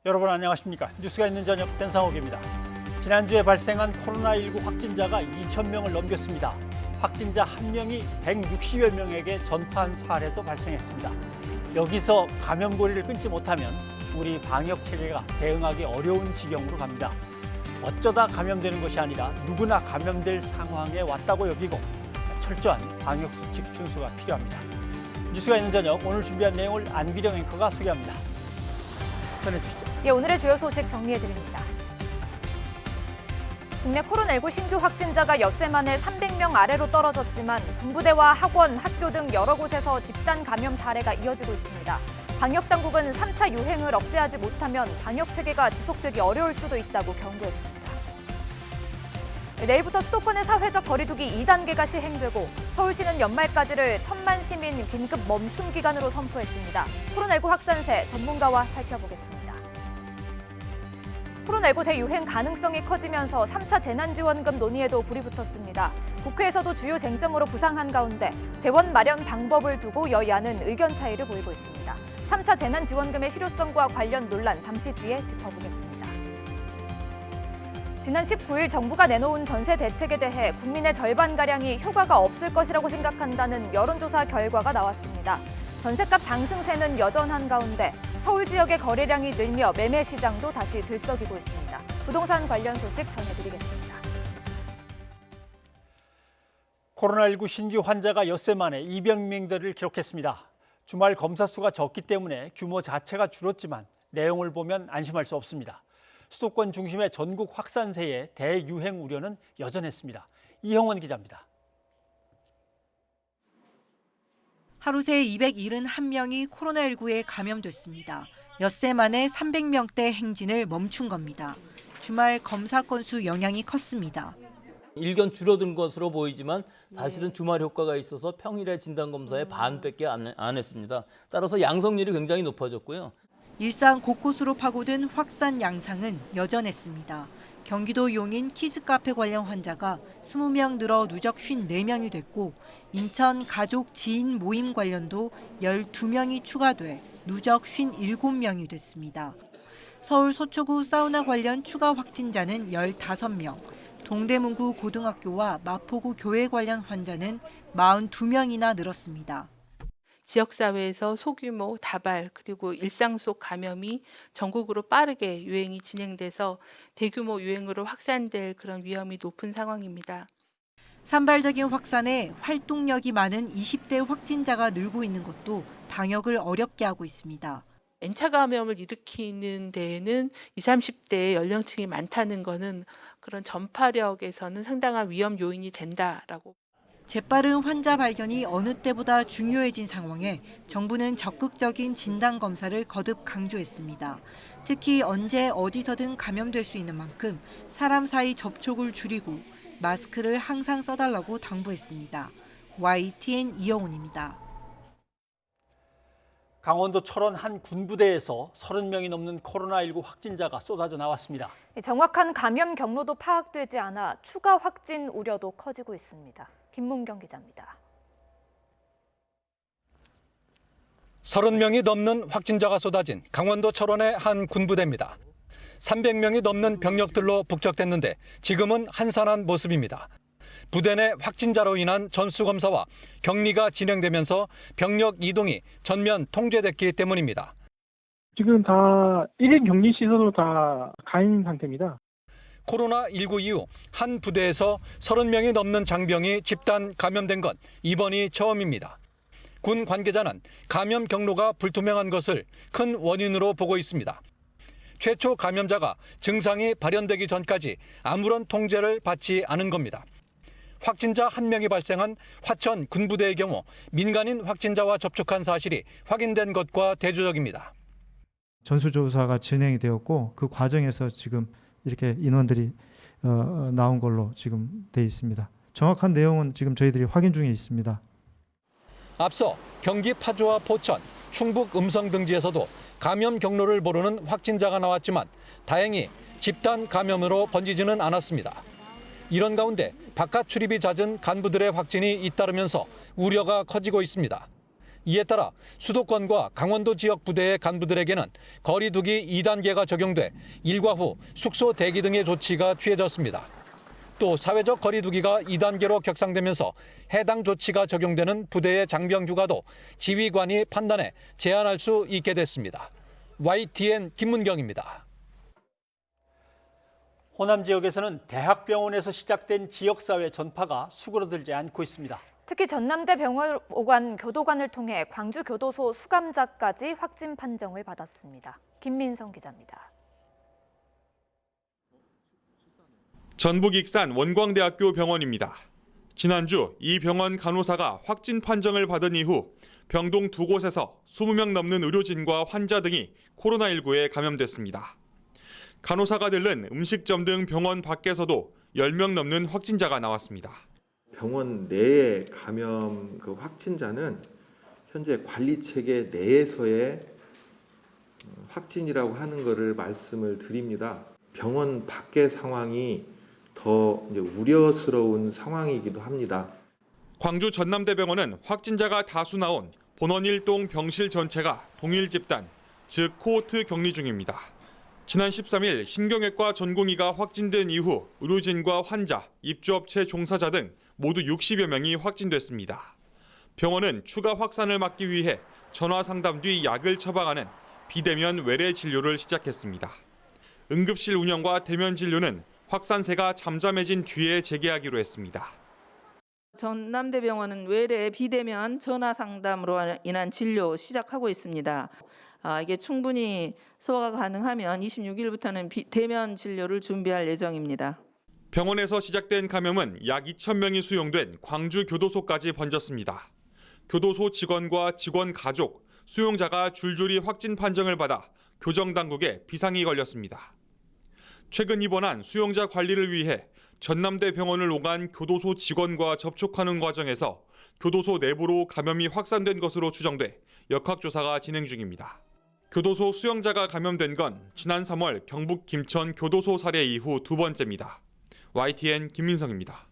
여러분 안녕하십니까? 뉴스가 있는 저녁 변상욱입니다. 지난주에 발생한 코로나19 확진자가 2,000명을 넘겼습니다. 확진자 1명이 160여 명에게 전파한 사례도 발생했습니다. 여기서 감염고리를 끊지 못하면 우리 방역 체계가 대응하기 어려운 지경으로 갑니다. 어쩌다 감염되는 것이 아니라 누구나 감염될 상황에 왔다고 여기고 철저한 방역수칙 준수가 필요합니다. 뉴스가 있는 저녁 오늘 준비한 내용을 안기령 앵커가 소개합니다. 전해주시죠. 오늘의 주요 소식 정리해드립니다. 국내 코로나19 신규 확진자가 엿새 만에 300명 아래로 떨어졌지만 군부대와 학원, 학교 등 여러 곳에서 집단 감염 사례가 이어지고 있습니다. 방역당국은 3차 유행을 억제하지 못하면 방역체계가 지속되기 어려울 수도 있다고 경고했습니다. 내일부터 수도권의 사회적 거리두기 2단계가 시행되고 서울시는 연말까지를 1,000만 시민 긴급 멈춤 기간으로 선포했습니다. 코로나19 확산세 전문가와 살펴보겠습니다. 코로나19 대유행 가능성이 커지면서 3차 재난지원금 논의에도 불이 붙었습니다. 국회에서도 주요 쟁점으로 부상한 가운데 재원 마련 방법을 두고 여야는 의견 차이를 보이고 있습니다. 3차 재난지원금의 실효성과 관련 논란 잠시 뒤에 짚어보겠습니다. 지난 19일 정부가 내놓은 전세 대책에 대해 국민의 절반가량이 효과가 없을 것이라고 생각한다는 여론조사 결과가 나왔습니다. 전셋값 상승세는 여전한 가운데 서울 지역의 거래량이 늘며 매매 시장도 다시 들썩이고 있습니다. 부동산 관련 소식 전해드리겠습니다. 코로나19 신규 환자가 엿새 만에 200명대를 기록했습니다. 주말 검사 수가 적기 때문에 규모 자체가 줄었지만 내용을 보면 안심할 수 없습니다. 수도권 중심의 전국 확산세의 대유행 우려는 여전했습니다. 이형원 기자입니다. 하루 새 271명이 코로나19에 감염됐습니다. 엿새 만에 300명대 행진을 멈춘 겁니다. 주말 검사 건수 영향이 컸습니다. 일견 줄어든 것으로 보이지만 사실은 주말 효과가 있어서 평일에 진단검사의 반밖에 안 했습니다. 따라서 양성률이 굉장히 높아졌고요. 일상 곳곳으로 파고든 확산 양상은 여전했습니다. 경기도 용인 키즈카페 관련 환자가 20명 늘어 누적 54명이 됐고 인천 가족 지인 모임 관련도 12명이 추가돼 누적 57명이 됐습니다. 서울 서초구 사우나 관련 추가 확진자는 15명, 동대문구 고등학교와 마포구 교회 관련 환자는 42명이나 늘었습니다. 지역사회에서 소규모 다발 그리고 일상 속 감염이 전국으로 빠르게 유행이 진행돼서 대규모 유행으로 확산될 그런 위험이 높은 상황입니다. 산발적인 확산에 활동력이 많은 20대 확진자가 늘고 있는 것도 방역을 어렵게 하고 있습니다. N차 감염을 일으키는 데에는 20, 30대 연령층이 많다는 것은 그런 전파력에서는 상당한 위험 요인이 된다라고. 재빠른 환자 발견이 어느 때보다 중요해진 상황에 정부는 적극적인 진단 검사를 거듭 강조했습니다. 특히 언제 어디서든 감염될 수 있는 만큼 사람 사이 접촉을 줄이고 마스크를 항상 써달라고 당부했습니다. YTN 이영훈입니다. 강원도 철원 한 군부대에서 30명이 넘는 코로나19 확진자가 쏟아져 나왔습니다. 정확한 감염 경로도 파악되지 않아 추가 확진 우려도 커지고 있습니다. 김문경 기자입니다. 30명이 넘는 확진자가 쏟아진 강원도 철원의 한 군부대입니다. 300명이 넘는 병력들로 북적댔는데 지금은 한산한 모습입니다. 부대 내 확진자로 인한 전수검사와 격리가 진행되면서 병력 이동이 전면 통제됐기 때문입니다. 지금 다 1인 격리시설로 다 가 있는 상태입니다. 코로나19 이후 한 부대에서 30명이 넘는 장병이 집단 감염된 건 이번이 처음입니다. 군 관계자는 감염 경로가 불투명한 것을 큰 원인으로 보고 있습니다. 최초 감염자가 증상이 발현되기 전까지 아무런 통제를 받지 않은 겁니다. 확진자 1명이 발생한 화천 군부대의 경우 민간인 확진자와 접촉한 사실이 확인된 것과 대조적입니다. 전수조사가 진행이 되었고 그 과정에서 지금 이렇게 인원들이 나온 걸로 지금 돼 있습니다. 정확한 내용은 지금 저희들이 확인 중에 있습니다. 앞서 경기 파주와 포천, 충북 음성 등지에서도 감염 경로를 모르는 확진자가 나왔지만 다행히 집단 감염으로 번지지는 않았습니다. 이런 가운데 바깥 출입이 잦은 간부들의 확진이 잇따르면서 우려가 커지고 있습니다. 이에 따라 수도권과 강원도 지역 부대의 간부들에게는 거리두기 2단계가 적용돼 일과 후 숙소 대기 등의 조치가 취해졌습니다. 또 사회적 거리두기가 2단계로 격상되면서 해당 조치가 적용되는 부대의 장병주가도 지휘관이 판단해 제한할 수 있게 됐습니다. YTN 김문경입니다. 호남 지역에서는 대학병원에서 시작된 지역사회 전파가 수그러들지 않고 있습니다. 특히 전남대 병원 오관 교도관을 통해 광주교도소 수감자까지 확진 판정을 받았습니다. 김민성 기자입니다. 전북 익산 원광대학교 병원입니다. 지난주 이 병원 간호사가 확진 판정을 받은 이후 병동 두 곳에서 20명 넘는 의료진과 환자 등이 코로나19에 감염됐습니다. 간호사가 들른 음식점 등 병원 밖에서도 10명 넘는 확진자가 나왔습니다. 병원 내의 감염 확진자는 현재 관리 체계 내에서의 확진이라고 하는 것을 말씀을 드립니다. 병원 밖의 상황이 더 우려스러운 상황이기도 합니다. 광주 전남대병원은 확진자가 다수 나온 본원 1동 병실 전체가 동일 집단, 즉 코호트 격리 중입니다. 지난 13일 신경외과 전공의가 확진된 이후 의료진과 환자, 입주업체 종사자 등 모두 60여 명이 확진됐습니다. 병원은 추가 확산을 막기 위해 전화 상담 뒤 약을 처방하는 비대면 외래 진료를 시작했습니다. 응급실 운영과 대면 진료는 확산세가 잠잠해진 뒤에 재개하기로 했습니다. 전남대병원은 외래 비대면 전화 상담으로 인한 진료 시작하고 있습니다. 이게 충분히 소화가 가능하면 26일부터는 대면 진료를 준비할 예정입니다. 병원에서 시작된 감염은 약 2,000명이 수용된 광주 교도소까지 번졌습니다. 교도소 직원과 직원 가족, 수용자가 줄줄이 확진 판정을 받아 교정당국에 비상이 걸렸습니다. 최근 입원한 수용자 관리를 위해 전남대 병원을 오간 교도소 직원과 접촉하는 과정에서 교도소 내부로 감염이 확산된 것으로 추정돼 역학조사가 진행 중입니다. 교도소 수용자가 감염된 건 지난 3월 경북 김천 교도소 사례 이후 두 번째입니다. YTN 김민성입니다.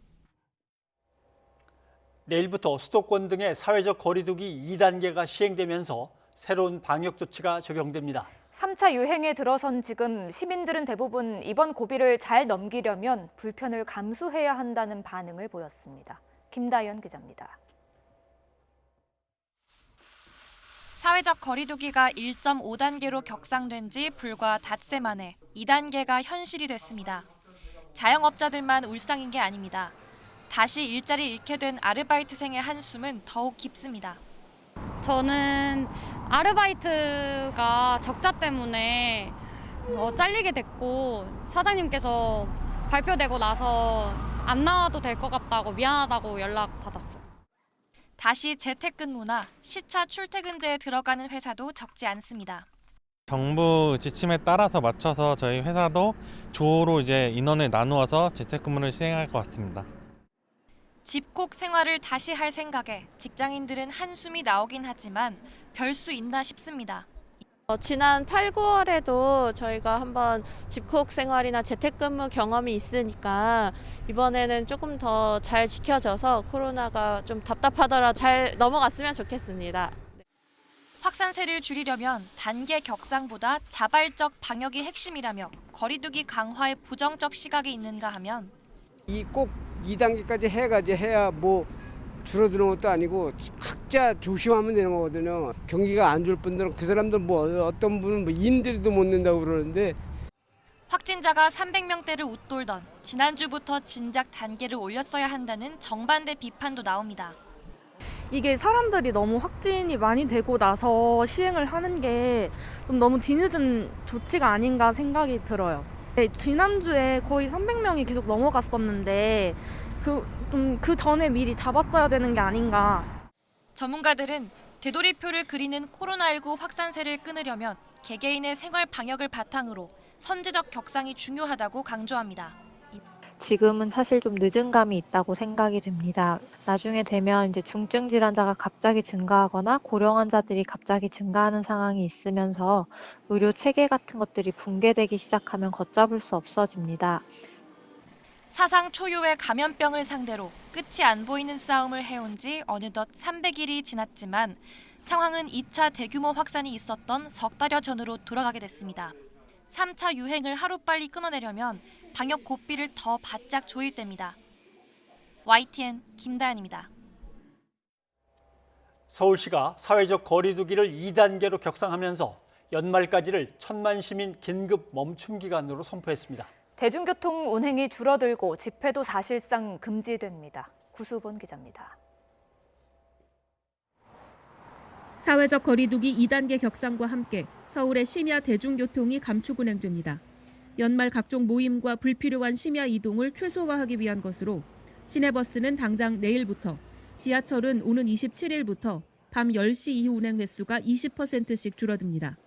내일부터 수도권 등의 사회적 거리두기 2단계가 시행되면서 새로운 방역 조치가 적용됩니다. 3차 유행에 들어선 지금 시민들은 대부분 이번 고비를 잘 넘기려면 불편을 감수해야 한다는 반응을 보였습니다. 김다연 기자입니다. 사회적 거리두기가 1.5단계로 격상된 지 불과 닷새 만에 2단계가 현실이 됐습니다. 자영업자들만 울상인 게 아닙니다. 다시 일자리를 잃게 된 아르바이트생의 한숨은 더욱 깊습니다. 저는 아르바이트가 적자 때문에 잘리게 됐고 사장님께서 발표되고 나서 안 나와도 될 것 같다고 미안하다고 연락받았어요. 다시 재택근무나 시차 출퇴근제에 들어가는 회사도 적지 않습니다. 정부 지침에 따라서 맞춰서 저희 회사도 조로 이제 인원을 나누어서 재택근무를 시행할 것 같습니다. 집콕 생활을 다시 할 생각에 직장인들은 한숨이 나오긴 하지만 별 수 있나 싶습니다. 지난 8, 9월에도 저희가 한번 집콕 생활이나 재택근무 경험이 있으니까 이번에는 조금 더 잘 지켜져서 코로나가 좀 답답하더라도 잘 넘어갔으면 좋겠습니다. 확산세를 줄이려면 단계 격상보다 자발적 방역이 핵심이라며 거리두기 강화에 부정적 시각이 있는가 하면 꼭 2단계까지 해야 뭐 줄어드는 것도 아니고 각자 조심하면 되는 거거든요. 경기가 안 좋을 분들은 그 사람들 뭐 어떤 분은 뭐 임대료도 못 낸다고 그러는데 확진자가 300명대를 웃돌던 지난주부터 진작 단계를 올렸어야 한다는 정반대 비판도 나옵니다. 이게 사람들이 너무 확진이 많이 되고 나서 시행을 하는 게 좀 너무 뒤늦은 조치가 아닌가 생각이 들어요. 네, 지난주에 거의 300명이 계속 넘어갔었는데 그 전에 미리 잡았어야 되는 게 아닌가. 전문가들은 되돌이표를 그리는 코로나19 확산세를 끊으려면 개개인의 생활 방역을 바탕으로 선제적 격상이 중요하다고 강조합니다. 지금은 사실 좀 늦은 감이 있다고 생각이 됩니다. 나중에 되면 이제 중증 질환자가 갑자기 증가하거나 고령 환자들이 갑자기 증가하는 상황이 있으면서 의료 체계 같은 것들이 붕괴되기 시작하면 걷잡을 수 없어집니다. 사상 초유의 감염병을 상대로 끝이 안 보이는 싸움을 해온 지 어느덧 300일이 지났지만 상황은 2차 대규모 확산이 있었던 석 달여 전으로 돌아가게 됐습니다. 3차 유행을 하루빨리 끊어내려면 방역 고삐를 더 바짝 조일 때입니다. YTN 김다연입니다. 서울시가 사회적 거리 두기를 2단계로 격상하면서 연말까지를 1000만 시민 긴급 멈춤 기간으로 선포했습니다. 대중교통 운행이 줄어들고 집회도 사실상 금지됩니다. 구수본 기자입니다. 사회적 거리두기 2단계 격상과 함께 서울의 심야 대중교통이 감축 운행됩니다. 연말 각종 모임과 불필요한 심야 이동을 최소화하기 위한 것으로 시내버스는 당장 내일부터, 지하철은 오는 27일부터 밤 10시 이후 운행 횟수가 20%씩 줄어듭니다.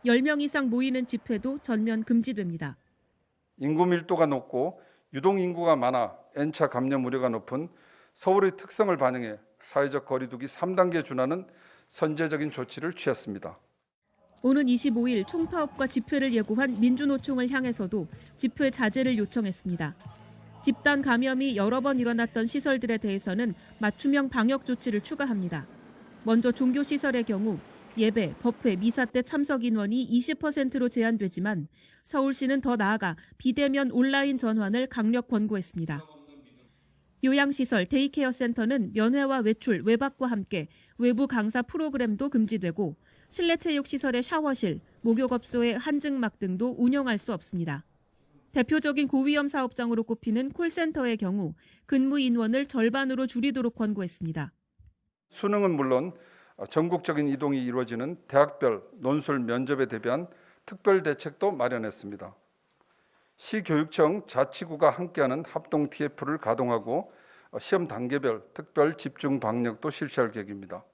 10명 이상 모이는 집회도 전면 금지됩니다. 인구 밀도가 높고 유동 인구가 많아 N차 감염 우려가 높은 서울의 특성을 반영해 사회적 거리두기 3단계 준하는 선제적인 조치를 취했습니다. 오는 25일 총파업과 집회를 예고한 민주노총을 향해서도 집회 자제를 요청했습니다. 집단 감염이 여러 번 일어났던 시설들에 대해서는 맞춤형 방역 조치를 추가합니다. 먼저 종교시설의 경우 예배, 법회, 미사 때 참석 인원이 20%로 제한되지만 서울시는 더 나아가 비대면 온라인 전환을 강력 권고했습니다. 요양시설, 데이케어 센터는 면회와 외출, 외박과 함께 외부 강사 프로그램도 금지되고 실내 체육시설의 샤워실, 목욕업소의 한증막 등도 운영할 수 없습니다. 대표적인 고위험 사업장으로 꼽히는 콜센터의 경우 근무 인원을 절반으로 줄이도록 권고했습니다. 수능은 물론 전국적인 이동이 이루어지는 대학별 논술 면접에 대비한 특별 대책도 마련했습니다. 시교육청 자치구가 함께하는 합동 TF를 가동하고 시험 단계별 특별 집중 방역도 실시할 계획입니다.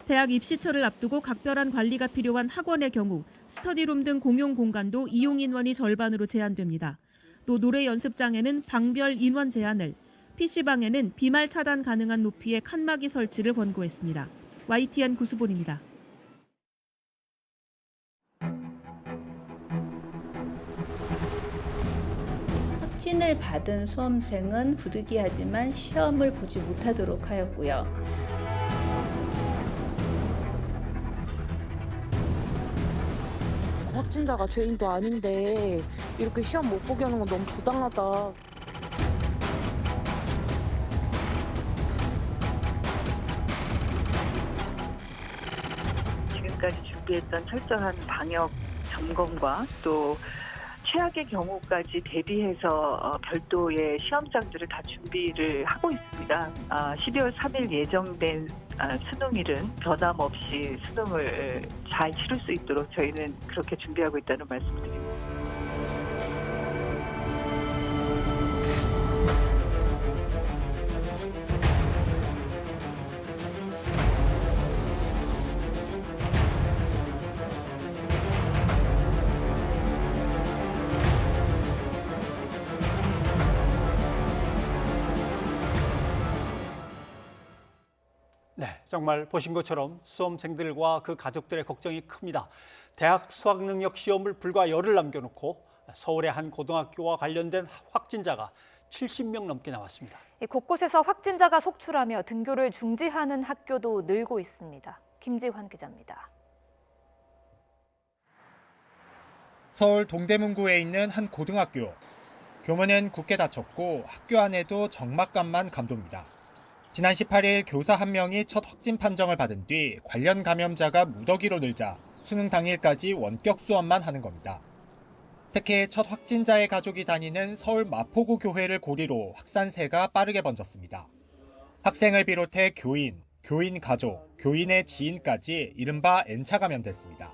대학 입시철을 앞두고 각별한 관리가 필요한 학원의 경우 스터디룸 등 공용 공간도 이용 인원이 절반으로 제한됩니다. 또 노래 연습장에는 방별 인원 제한을, PC방에는 비말 차단 가능한 높이의 칸막이 설치를 권고했습니다. YTN 구수본입니다. 확진을 받은 수험생은 부득이하지만 시험을 보지 못하도록 하였고요. 확진자가 죄인도 아닌데 이렇게 시험 못 보게 하는 건 너무 부당하다. 지금까지 준비했던 철저한 방역 점검과 또 최악의 경우까지 대비해서 별도의 시험장들을 다 준비를 하고 있습니다. 12월 3일 예정된 수능일은 변함없이 수능을 잘 치를 수 있도록 저희는 그렇게 준비하고 있다는 말씀드립니다. 네, 정말 보신 것처럼 수험생들과 그 가족들의 걱정이 큽니다. 대학 수학능력 시험을 불과 열흘 남겨놓고 서울의 한 고등학교와 관련된 확진자가 70명 넘게 나왔습니다. 곳곳에서 확진자가 속출하며 등교를 중지하는 학교도 늘고 있습니다. 김지환 기자입니다. 서울 동대문구에 있는 한 고등학교. 교문은 굳게 닫혔고 학교 안에도 적막감만 감돕니다. 지난 18일 교사 한 명이 첫 확진 판정을 받은 뒤 관련 감염자가 무더기로 늘자 수능 당일까지 원격 수업만 하는 겁니다. 특히 첫 확진자의 가족이 다니는 서울 마포구 교회를 고리로 확산세가 빠르게 번졌습니다. 학생을 비롯해 교인, 교인 가족, 교인의 지인까지 이른바 N차 감염됐습니다.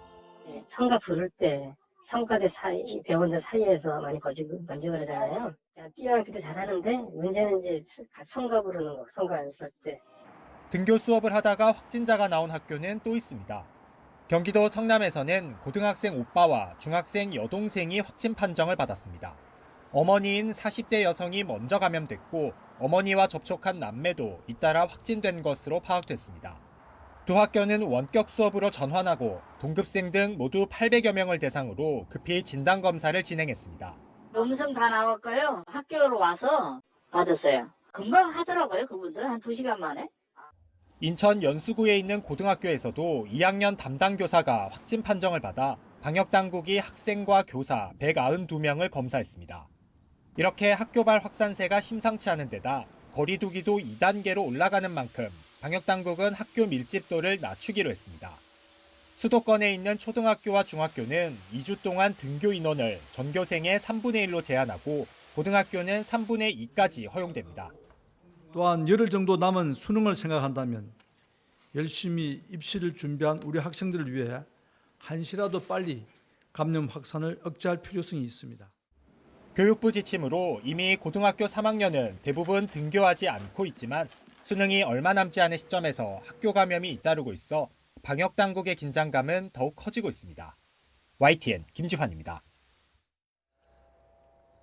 성가 부를 때 성가대 사이, 대원들 사이에서 많이 번지거리잖아요. 뛰어앉기도 잘하는데 문제는 이제 성가 부르는 거, 성가 안 쓸 때. 등교 수업을 하다가 확진자가 나온 학교는 또 있습니다. 경기도 성남에서는 고등학생 오빠와 중학생 여동생이 확진 판정을 받았습니다. 어머니인 40대 여성이 먼저 감염됐고 어머니와 접촉한 남매도 잇따라 확진된 것으로 파악됐습니다. 두 학교는 원격 수업으로 전환하고 동급생 등 모두 800여 명을 대상으로 급히 진단검사를 진행했습니다. 논문 다 나왔고요. 학교로 와서 받았어요. 금방 하더라고요, 그분들. 한 2시간 만에. 인천 연수구에 있는 고등학교에서도 2학년 담당 교사가 확진 판정을 받아 방역당국이 학생과 교사 192명을 검사했습니다. 이렇게 학교발 확산세가 심상치 않은 데다 거리 두기도 2단계로 올라가는 만큼 방역당국은 학교 밀집도를 낮추기로 했습니다. 수도권에 있는 초등학교와 중학교는 2주 동안 등교 인원을 전교생의 3분의 1로 제한하고 고등학교는 3분의 2까지 허용됩니다. 또한 열흘 정도 남은 수능을 생각한다면 열심히 입시를 준비한 우리 학생들을 위해 한시라도 빨리 감염 확산을 억제할 필요성이 있습니다. 교육부 지침으로 이미 고등학교 3학년은 대부분 등교하지 않고 있지만 수능이 얼마 남지 않은 시점에서 학교 감염이 잇따르고 있어 방역당국의 긴장감은 더욱 커지고 있습니다. YTN 김지환입니다.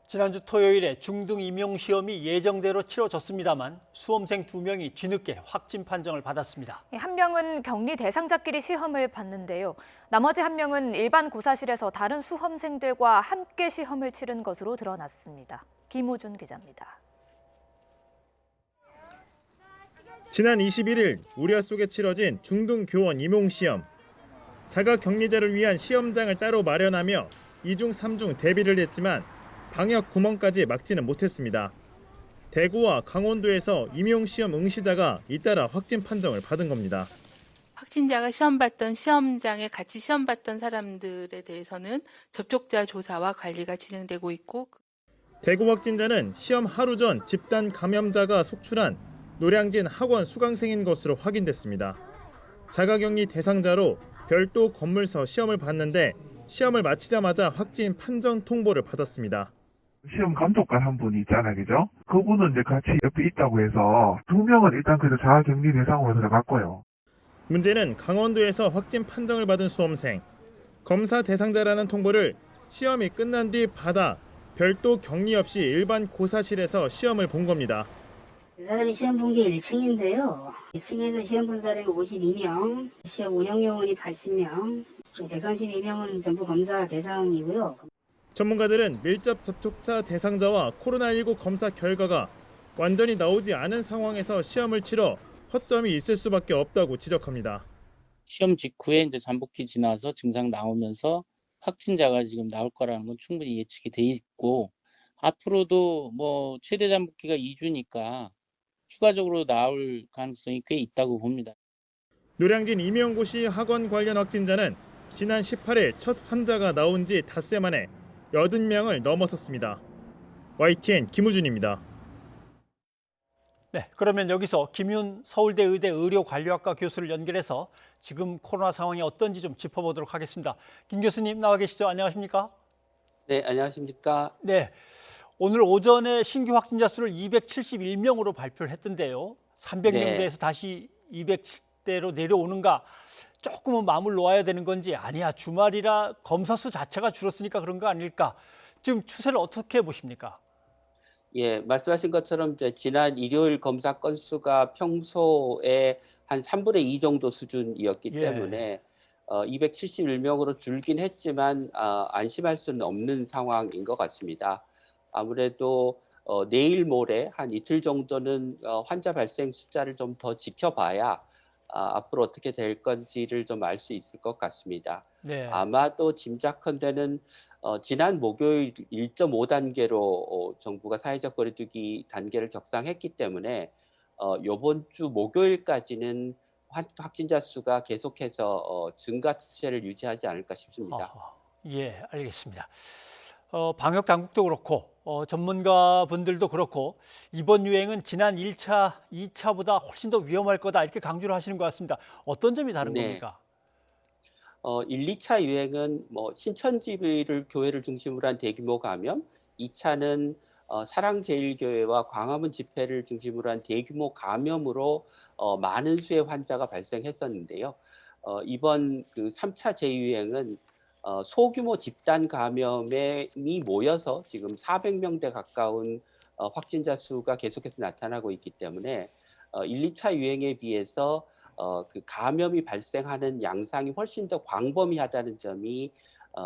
지난주 토요일에 중등 임용시험이 예정대로 치러졌습니다만 수험생 2명이 뒤늦게 확진 판정을 받았습니다. 한 명은 격리 대상자끼리 시험을 봤는데요. 나머지 한 명은 일반 고사실에서 다른 수험생들과 함께 시험을 치른 것으로 드러났습니다. 김우준 기자입니다. 지난 21일 우려 속에 치러진 중등 교원 임용시험. 자가격리자를 위한 시험장을 따로 마련하며 2중 3중 대비를 했지만 방역 구멍까지 막지는 못했습니다. 대구와 강원도에서 임용시험 응시자가 잇따라 확진 판정을 받은 겁니다. 확진자가 시험 봤던 시험장에 같이 시험 봤던 사람들에 대해서는 접촉자 조사와 관리가 진행되고 있고, 대구 확진자는 시험 하루 전 집단 감염자가 속출한 노량진 학원 수강생인 것으로 확인됐습니다. 자가격리 대상자로 별도 건물서 시험을 봤는데 시험을 마치자마자 확진 판정 통보를 받았습니다. 시험 감독관 한 분이 있잖아요, 그죠? 그분은 이제 같이 옆에 있다고 해서 2명은 일단 그래도 자가격리 대상으로 들어갔고요. 문제는 강원도에서 확진 판정을 받은 수험생. 검사 대상자라는 통보를 시험이 끝난 뒤 받아 별도 격리 없이 일반 고사실에서 시험을 본 겁니다. 그 사람이 시험 본 게 1층인데요. 1층에서 시험 본 사람이 52명, 시험 운영 요원이 80명, 132명은 전부 검사 대상이고요. 전문가들은 밀접 접촉자 대상자와 코로나19 검사 결과가 완전히 나오지 않은 상황에서 시험을 치러 허점이 있을 수밖에 없다고 지적합니다. 시험 직후에 이제 잠복기 지나서 증상 나오면서 확진자가 지금 나올 거라는 건 충분히 예측이 돼 있고, 앞으로도 뭐 최대 잠복기가 2주니까 추가적으로 나올 가능성이 꽤 있다고 봅니다. 노량진 임용고시 학원 관련 확진자는 지난 18일 첫 환자가 나온 지 닷새 만에 80명을 넘어섰습니다. YTN 김우준입니다. 네, 그러면 여기서 김윤 서울대 의대 의료관리학과 교수를 연결해서 지금 코로나 상황이 어떤지 좀 짚어보도록 하겠습니다. 김 교수님 나와 계시죠? 안녕하십니까? 네, 안녕하십니까? 네, 오늘 오전에 신규 확진자 수를 271명으로 발표를 했던데요. 300명대에서 다시 200대로 내려오는가? 조금은 마음을 놓아야 되는 건지, 아니야 주말이라 검사 수 자체가 줄었으니까 그런 거 아닐까? 지금 추세를 어떻게 보십니까? 예, 말씀하신 것처럼 이제 지난 일요일 검사 건수가 평소에 한 3분의 2 정도 수준이었기 때문에 271명으로 줄긴 했지만 안심할 수는 없는 상황인 것 같습니다. 아무래도 내일 모레 한 이틀 정도는 환자 발생 숫자를 좀 더 지켜봐야 앞으로 어떻게 될 건지를 좀 알 수 있을 것 같습니다. 네. 아마도 짐작컨대는 지난 목요일 1.5단계로 정부가 사회적 거리두기 단계를 격상했기 때문에 이번 주 목요일까지는 확진자 수가 계속해서 증가 추세를 유지하지 않을까 싶습니다. 예, 알겠습니다. 방역 당국도 그렇고 전문가분들도 그렇고 이번 유행은 지난 1차, 2차보다 훨씬 더 위험할 거다 이렇게 강조를 하시는 것 같습니다. 어떤 점이 다른 겁니까? 1, 2차 유행은 뭐 신천지를 교회를 중심으로 한 대규모 감염, 2차는 사랑제일교회와 광화문 집회를 중심으로 한 대규모 감염으로 많은 수의 환자가 발생했었는데요. 이번 그 3차 재유행은 소규모 집단 감염이 모여서 지금 400명대 가까운 확진자 수가 계속해서 나타나고 있기 때문에 1, 2차 유행에 비해서 그 감염이 발생하는 양상이 훨씬 더 광범위하다는 점이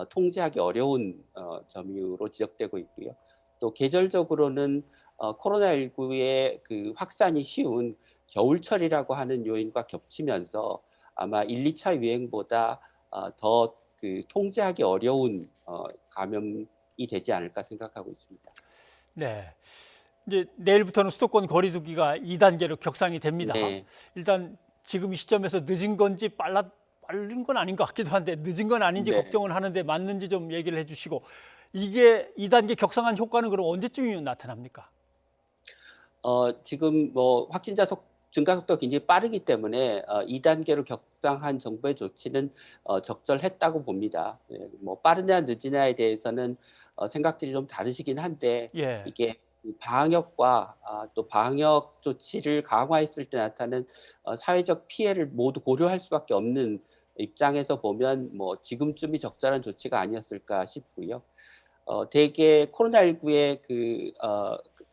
통제하기 어려운 점으로 지적되고 있고요. 또 계절적으로는 코로나19의 그 확산이 쉬운 겨울철이라고 하는 요인과 겹치면서 아마 1, 2차 유행보다 더 통제하기 어려운 감염이 되지 않을까 생각하고 있습니다. 네. 이제 내일부터는 수도권 거리두기가 2단계로 격상이 됩니다. 네. 일단 지금 이 시점에서 늦은 건지 빠른 건 아닌 것 같기도 한데 늦은 건 아닌지 네. 걱정을 하는데 맞는지 좀 얘기를 해주시고 이게 2단계 격상한 효과는 그럼 언제쯤이면 나타납니까? 지금 뭐 확진자 증가 속도가 굉장히 빠르기 때문에 2단계로 격상한 정부의 조치는 적절했다고 봅니다. 예, 뭐 빠르냐 늦으냐에 대해서는 생각들이 좀 다르시긴 한데 예. 이게 방역과 또 방역 조치를 강화했을 때 나타나는 사회적 피해를 모두 고려할 수밖에 없는 입장에서 보면 뭐 지금쯤이 적절한 조치가 아니었을까 싶고요. 대개 코로나19의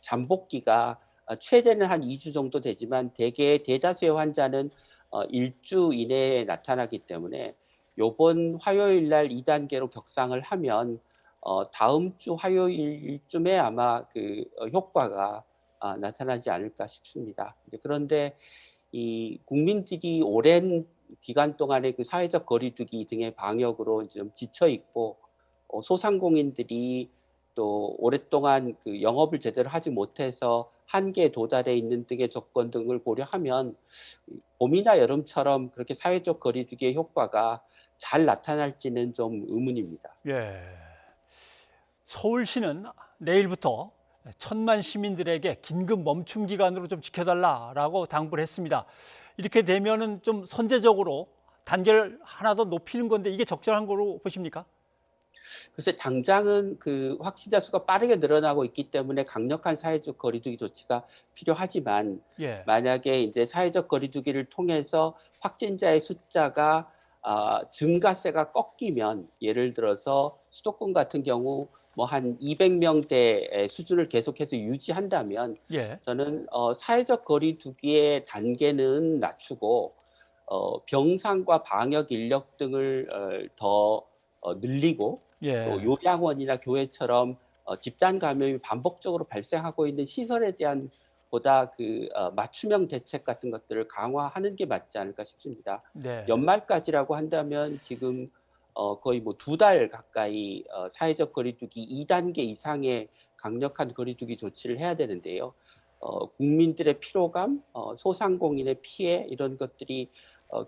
잠복기가 최대는 한 2주 정도 되지만 대개 대다수의 환자는 1주 이내에 나타나기 때문에 요번 화요일 날 2단계로 격상을 하면 다음 주 화요일쯤에 아마 효과가 나타나지 않을까 싶습니다. 그런데 이 국민들이 오랜 기간 동안의 그 사회적 거리두기 등의 방역으로 좀 지쳐 있고 소상공인들이 또 오랫동안 영업을 제대로 하지 못해서 한계에 도달해 있는 등의 조건 등을 고려하면 봄이나 여름처럼 그렇게 사회적 거리두기의 효과가 잘 나타날지는 좀 의문입니다. 예. 서울시는 내일부터 1,000만 시민들에게 긴급 멈춤 기간으로 좀 지켜달라라고 당부를 했습니다. 이렇게 되면은 좀 선제적으로 단계를 하나 더 높이는 건데 이게 적절한 거로 보십니까? 글쎄 당장은 확진자 수가 빠르게 늘어나고 있기 때문에 강력한 사회적 거리두기 조치가 필요하지만 예. 만약에 이제 사회적 거리두기를 통해서 확진자의 숫자가 증가세가 꺾이면 예를 들어서 수도권 같은 경우 뭐 한 200명대 수준을 계속해서 유지한다면 예. 저는 사회적 거리두기의 단계는 낮추고 병상과 방역 인력 등을 더 늘리고 예. 또 요양원이나 교회처럼 집단 감염이 반복적으로 발생하고 있는 시설에 대한 보다 맞춤형 대책 같은 것들을 강화하는 게 맞지 않을까 싶습니다. 네. 연말까지라고 한다면 지금 거의 뭐 2달 가까이 사회적 거리두기 2단계 이상의 강력한 거리두기 조치를 해야 되는데요. 국민들의 피로감, 소상공인의 피해 이런 것들이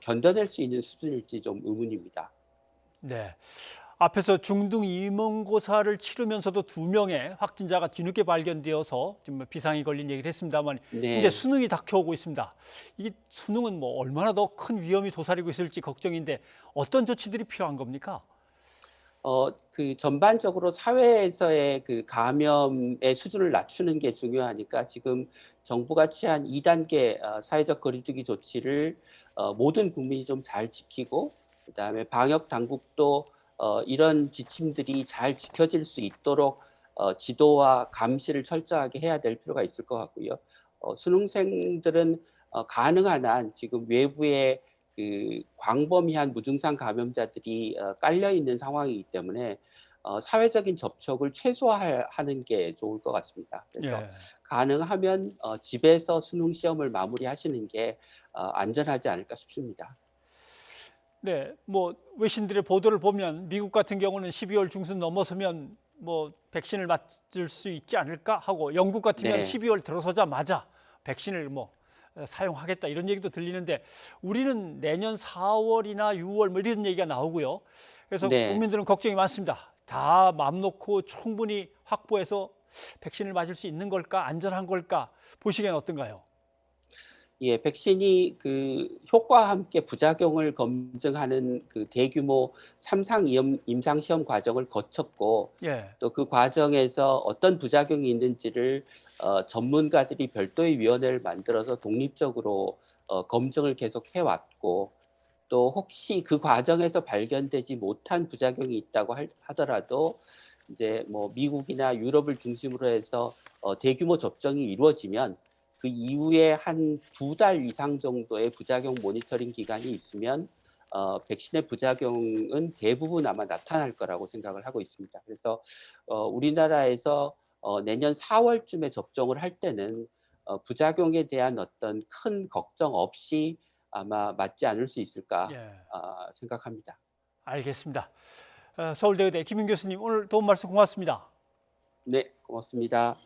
견뎌낼 수 있는 수준일지 좀 의문입니다. 네. 앞에서 중등 임용고사를 치르면서도 2명의 확진자가 뒤늦게 발견되어서 좀 비상이 걸린 얘기를 했습니다만 네. 이제 수능이 닥쳐오고 있습니다. 이 수능은 뭐 얼마나 더 큰 위험이 도사리고 있을지 걱정인데 어떤 조치들이 필요한 겁니까? 전반적으로 사회에서의 감염의 수준을 낮추는 게 중요하니까 지금 정부가 취한 2단계 사회적 거리두기 조치를 모든 국민이 좀 잘 지키고 그다음에 방역 당국도 이런 지침들이 잘 지켜질 수 있도록 지도와 감시를 철저하게 해야 될 필요가 있을 것 같고요. 수능생들은 가능한 한 지금 외부에 광범위한 무증상 감염자들이 깔려 있는 상황이기 때문에 사회적인 접촉을 최소화하는 게 좋을 것 같습니다. 그래서 예. 가능하면 집에서 수능 시험을 마무리하시는 게 안전하지 않을까 싶습니다. 네, 뭐 외신들의 보도를 보면 미국 같은 경우는 12월 중순 넘어서면 뭐 백신을 맞을 수 있지 않을까 하고 영국 같으면 네. 12월 들어서자마자 백신을 뭐 사용하겠다 이런 얘기도 들리는데 우리는 내년 4월이나 6월 뭐 이런 얘기가 나오고요. 그래서 네. 국민들은 걱정이 많습니다. 다 마음 놓고 충분히 확보해서 백신을 맞을 수 있는 걸까? 안전한 걸까? 보시기엔 어떤가요? 예, 백신이 효과와 함께 부작용을 검증하는 대규모 3상 임상 시험 과정을 거쳤고 예. 또 그 과정에서 어떤 부작용이 있는지를 전문가들이 별도의 위원회를 만들어서 독립적으로 검증을 계속 해왔고 또 혹시 그 과정에서 발견되지 못한 부작용이 있다고 하더라도 이제 뭐 미국이나 유럽을 중심으로 해서 대규모 접종이 이루어지면 그 이후에 한 2달 이상 정도의 부작용 모니터링 기간이 있으면 백신의 부작용은 대부분 아마 나타날 거라고 생각을 하고 있습니다. 그래서 우리나라에서 내년 4월쯤에 접종을 할 때는 부작용에 대한 어떤 큰 걱정 없이 아마 맞지 않을 수 있을까 생각합니다. 알겠습니다. 서울대의대 김윤 교수님, 오늘 도움 말씀 고맙습니다. 네, 고맙습니다.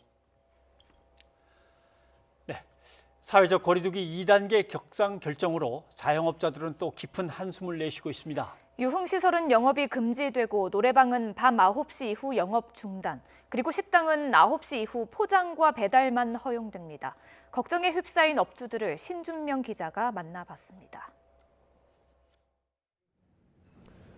사회적 거리두기 2단계 격상 결정으로 자영업자들은 또 깊은 한숨을 내쉬고 있습니다. 유흥시설은 영업이 금지되고 노래방은 밤 9시 이후 영업 중단, 그리고 식당은 9시 이후 포장과 배달만 허용됩니다. 걱정에 휩싸인 업주들을 신준명 기자가 만나봤습니다.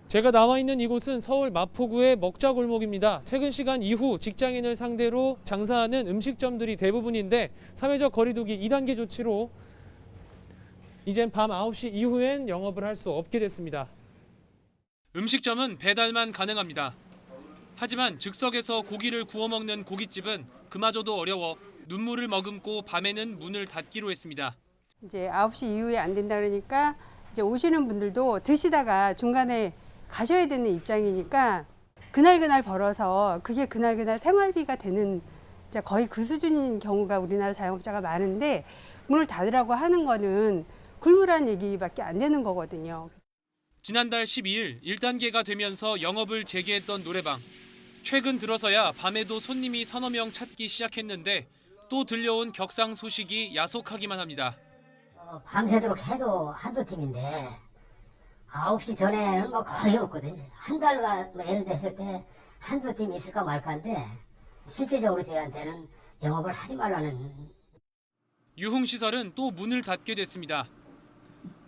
제가 나와 있는 이곳은 서울 마포구의 먹자골목입니다. 퇴근 시간 이후 직장인을 상대로 장사하는 음식점들이 대부분인데 사회적 거리두기 2단계 조치로 이젠 밤 9시 이후엔 영업을 할 수 없게 됐습니다. 음식점은 배달만 가능합니다. 하지만 즉석에서 고기를 구워 먹는 고깃집은 그마저도 어려워 눈물을 머금고 밤에는 문을 닫기로 했습니다. 이제 9시 이후에 안 된다 그러니까 이제 오시는 분들도 드시다가 중간에 가셔야 되는 입장이니까 그날 벌어서 그게 그날 생활비가 되는 이제 거의 그 수준인 경우가 우리나라 자영업자가 많은데 문을 닫으라고 하는 거는 굴물한 얘기밖에 안 되는 거거든요. 지난달 12일 1단계가 되면서 영업을 재개했던 노래방. 최근 들어서야 밤에도 손님이 서너 명 찾기 시작했는데 또 들려온 격상 소식이 야속하기만 합니다. 밤새도록 해도 한두 팀인데 9시 전에는 뭐 거의 없거든요. 한 달간 뭐 예를 들었을 때 한두 팀 있을까 말까인데 실질적으로 저희한테는 영업을 하지 말라는. 유흥시설은 또 문을 닫게 됐습니다.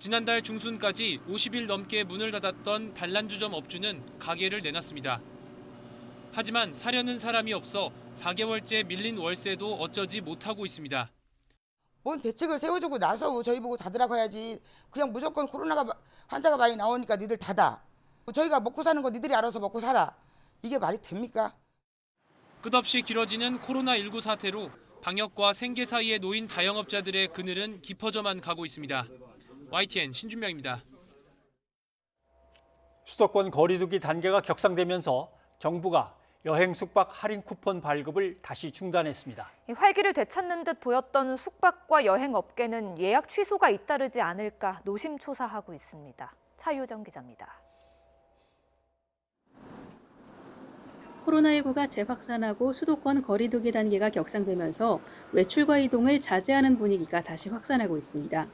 지난달 중순까지 50일 넘게 문을 닫았던 단란주점 업주는 가게를 내놨습니다. 하지만 사려는 사람이 없어 4개월째 밀린 월세도 어쩌지 못하고 있습니다. 뭔 대책을 세워주고 나서 저희 보고 닫으라고 해야지. 그냥 무조건 코로나가 환자가 많이 나오니까 니들 닫아. 저희가 먹고 사는 거 니들이 알아서 먹고 살아. 이게 말이 됩니까? 끝없이 길어지는 코로나19 사태로 방역과 생계 사이에 놓인 자영업자들의 그늘은 깊어져만 가고 있습니다. YTN 신준명입니다. 수도권 거리두기 단계가 격상되면서 정부가 여행 숙박 할인 쿠폰 발급을 다시 중단했습니다. 활기를 되찾는 듯 보였던 숙박과 여행 업계는 예약 취소가 잇따르지 않을까 노심초사하고 있습니다. 차유정 기자입니다. 코로나19가 재확산하고 수도권 거리두기 단계가 격상되면서 외출과 이동을 자제하는 분위기가 다시 확산하고 있습니다.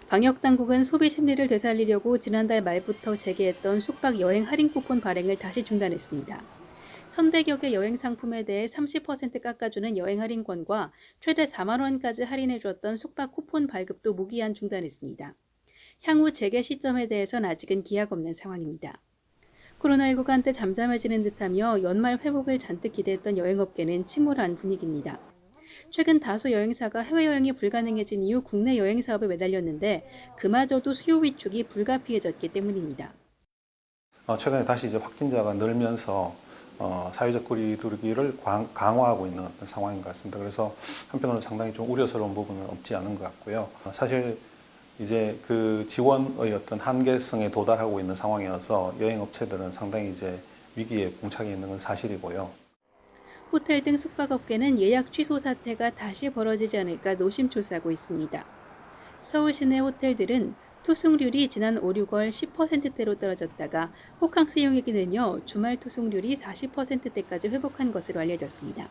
방역당국은 소비 심리를 되살리려고 지난달 말부터 재개했던 숙박 여행 할인 쿠폰 발행을 다시 중단했습니다. 1,100여 개 여행 상품에 대해 30% 깎아주는 여행 할인권과 최대 4만 원까지 할인해 주었던 숙박 쿠폰 발급도 무기한 중단했습니다. 향후 재개 시점에 대해선 아직은 기약 없는 상황입니다. 코로나19가 한때 잠잠해지는 듯하며 연말 회복을 잔뜩 기대했던 여행업계는 침울한 분위기입니다. 최근 다수 여행사가 해외여행이 불가능해진 이후 국내 여행 사업에 매달렸는데 그마저도 수요 위축이 불가피해졌기 때문입니다. 최근에 다시 이제 확진자가 늘면서 사회적 거리두기를 강화하고 있는 어떤 상황인 것 같습니다. 그래서 한편으로는 상당히 좀 우려스러운 부분은 없지 않은 것 같고요. 사실 이제 그 지원의 어떤 한계성에 도달하고 있는 상황이어서 여행업체들은 상당히 이제 위기에 봉착해 있는 건 사실이고요. 호텔 등 숙박업계는 예약 취소 사태가 다시 벌어지지 않을까 노심초사하고 있습니다. 서울 시내 호텔들은 투숙률이 지난 5, 6월 10%대로 떨어졌다가 호캉스 이용객이 늘며 주말 투숙률이 40%대까지 회복한 것으로 알려졌습니다.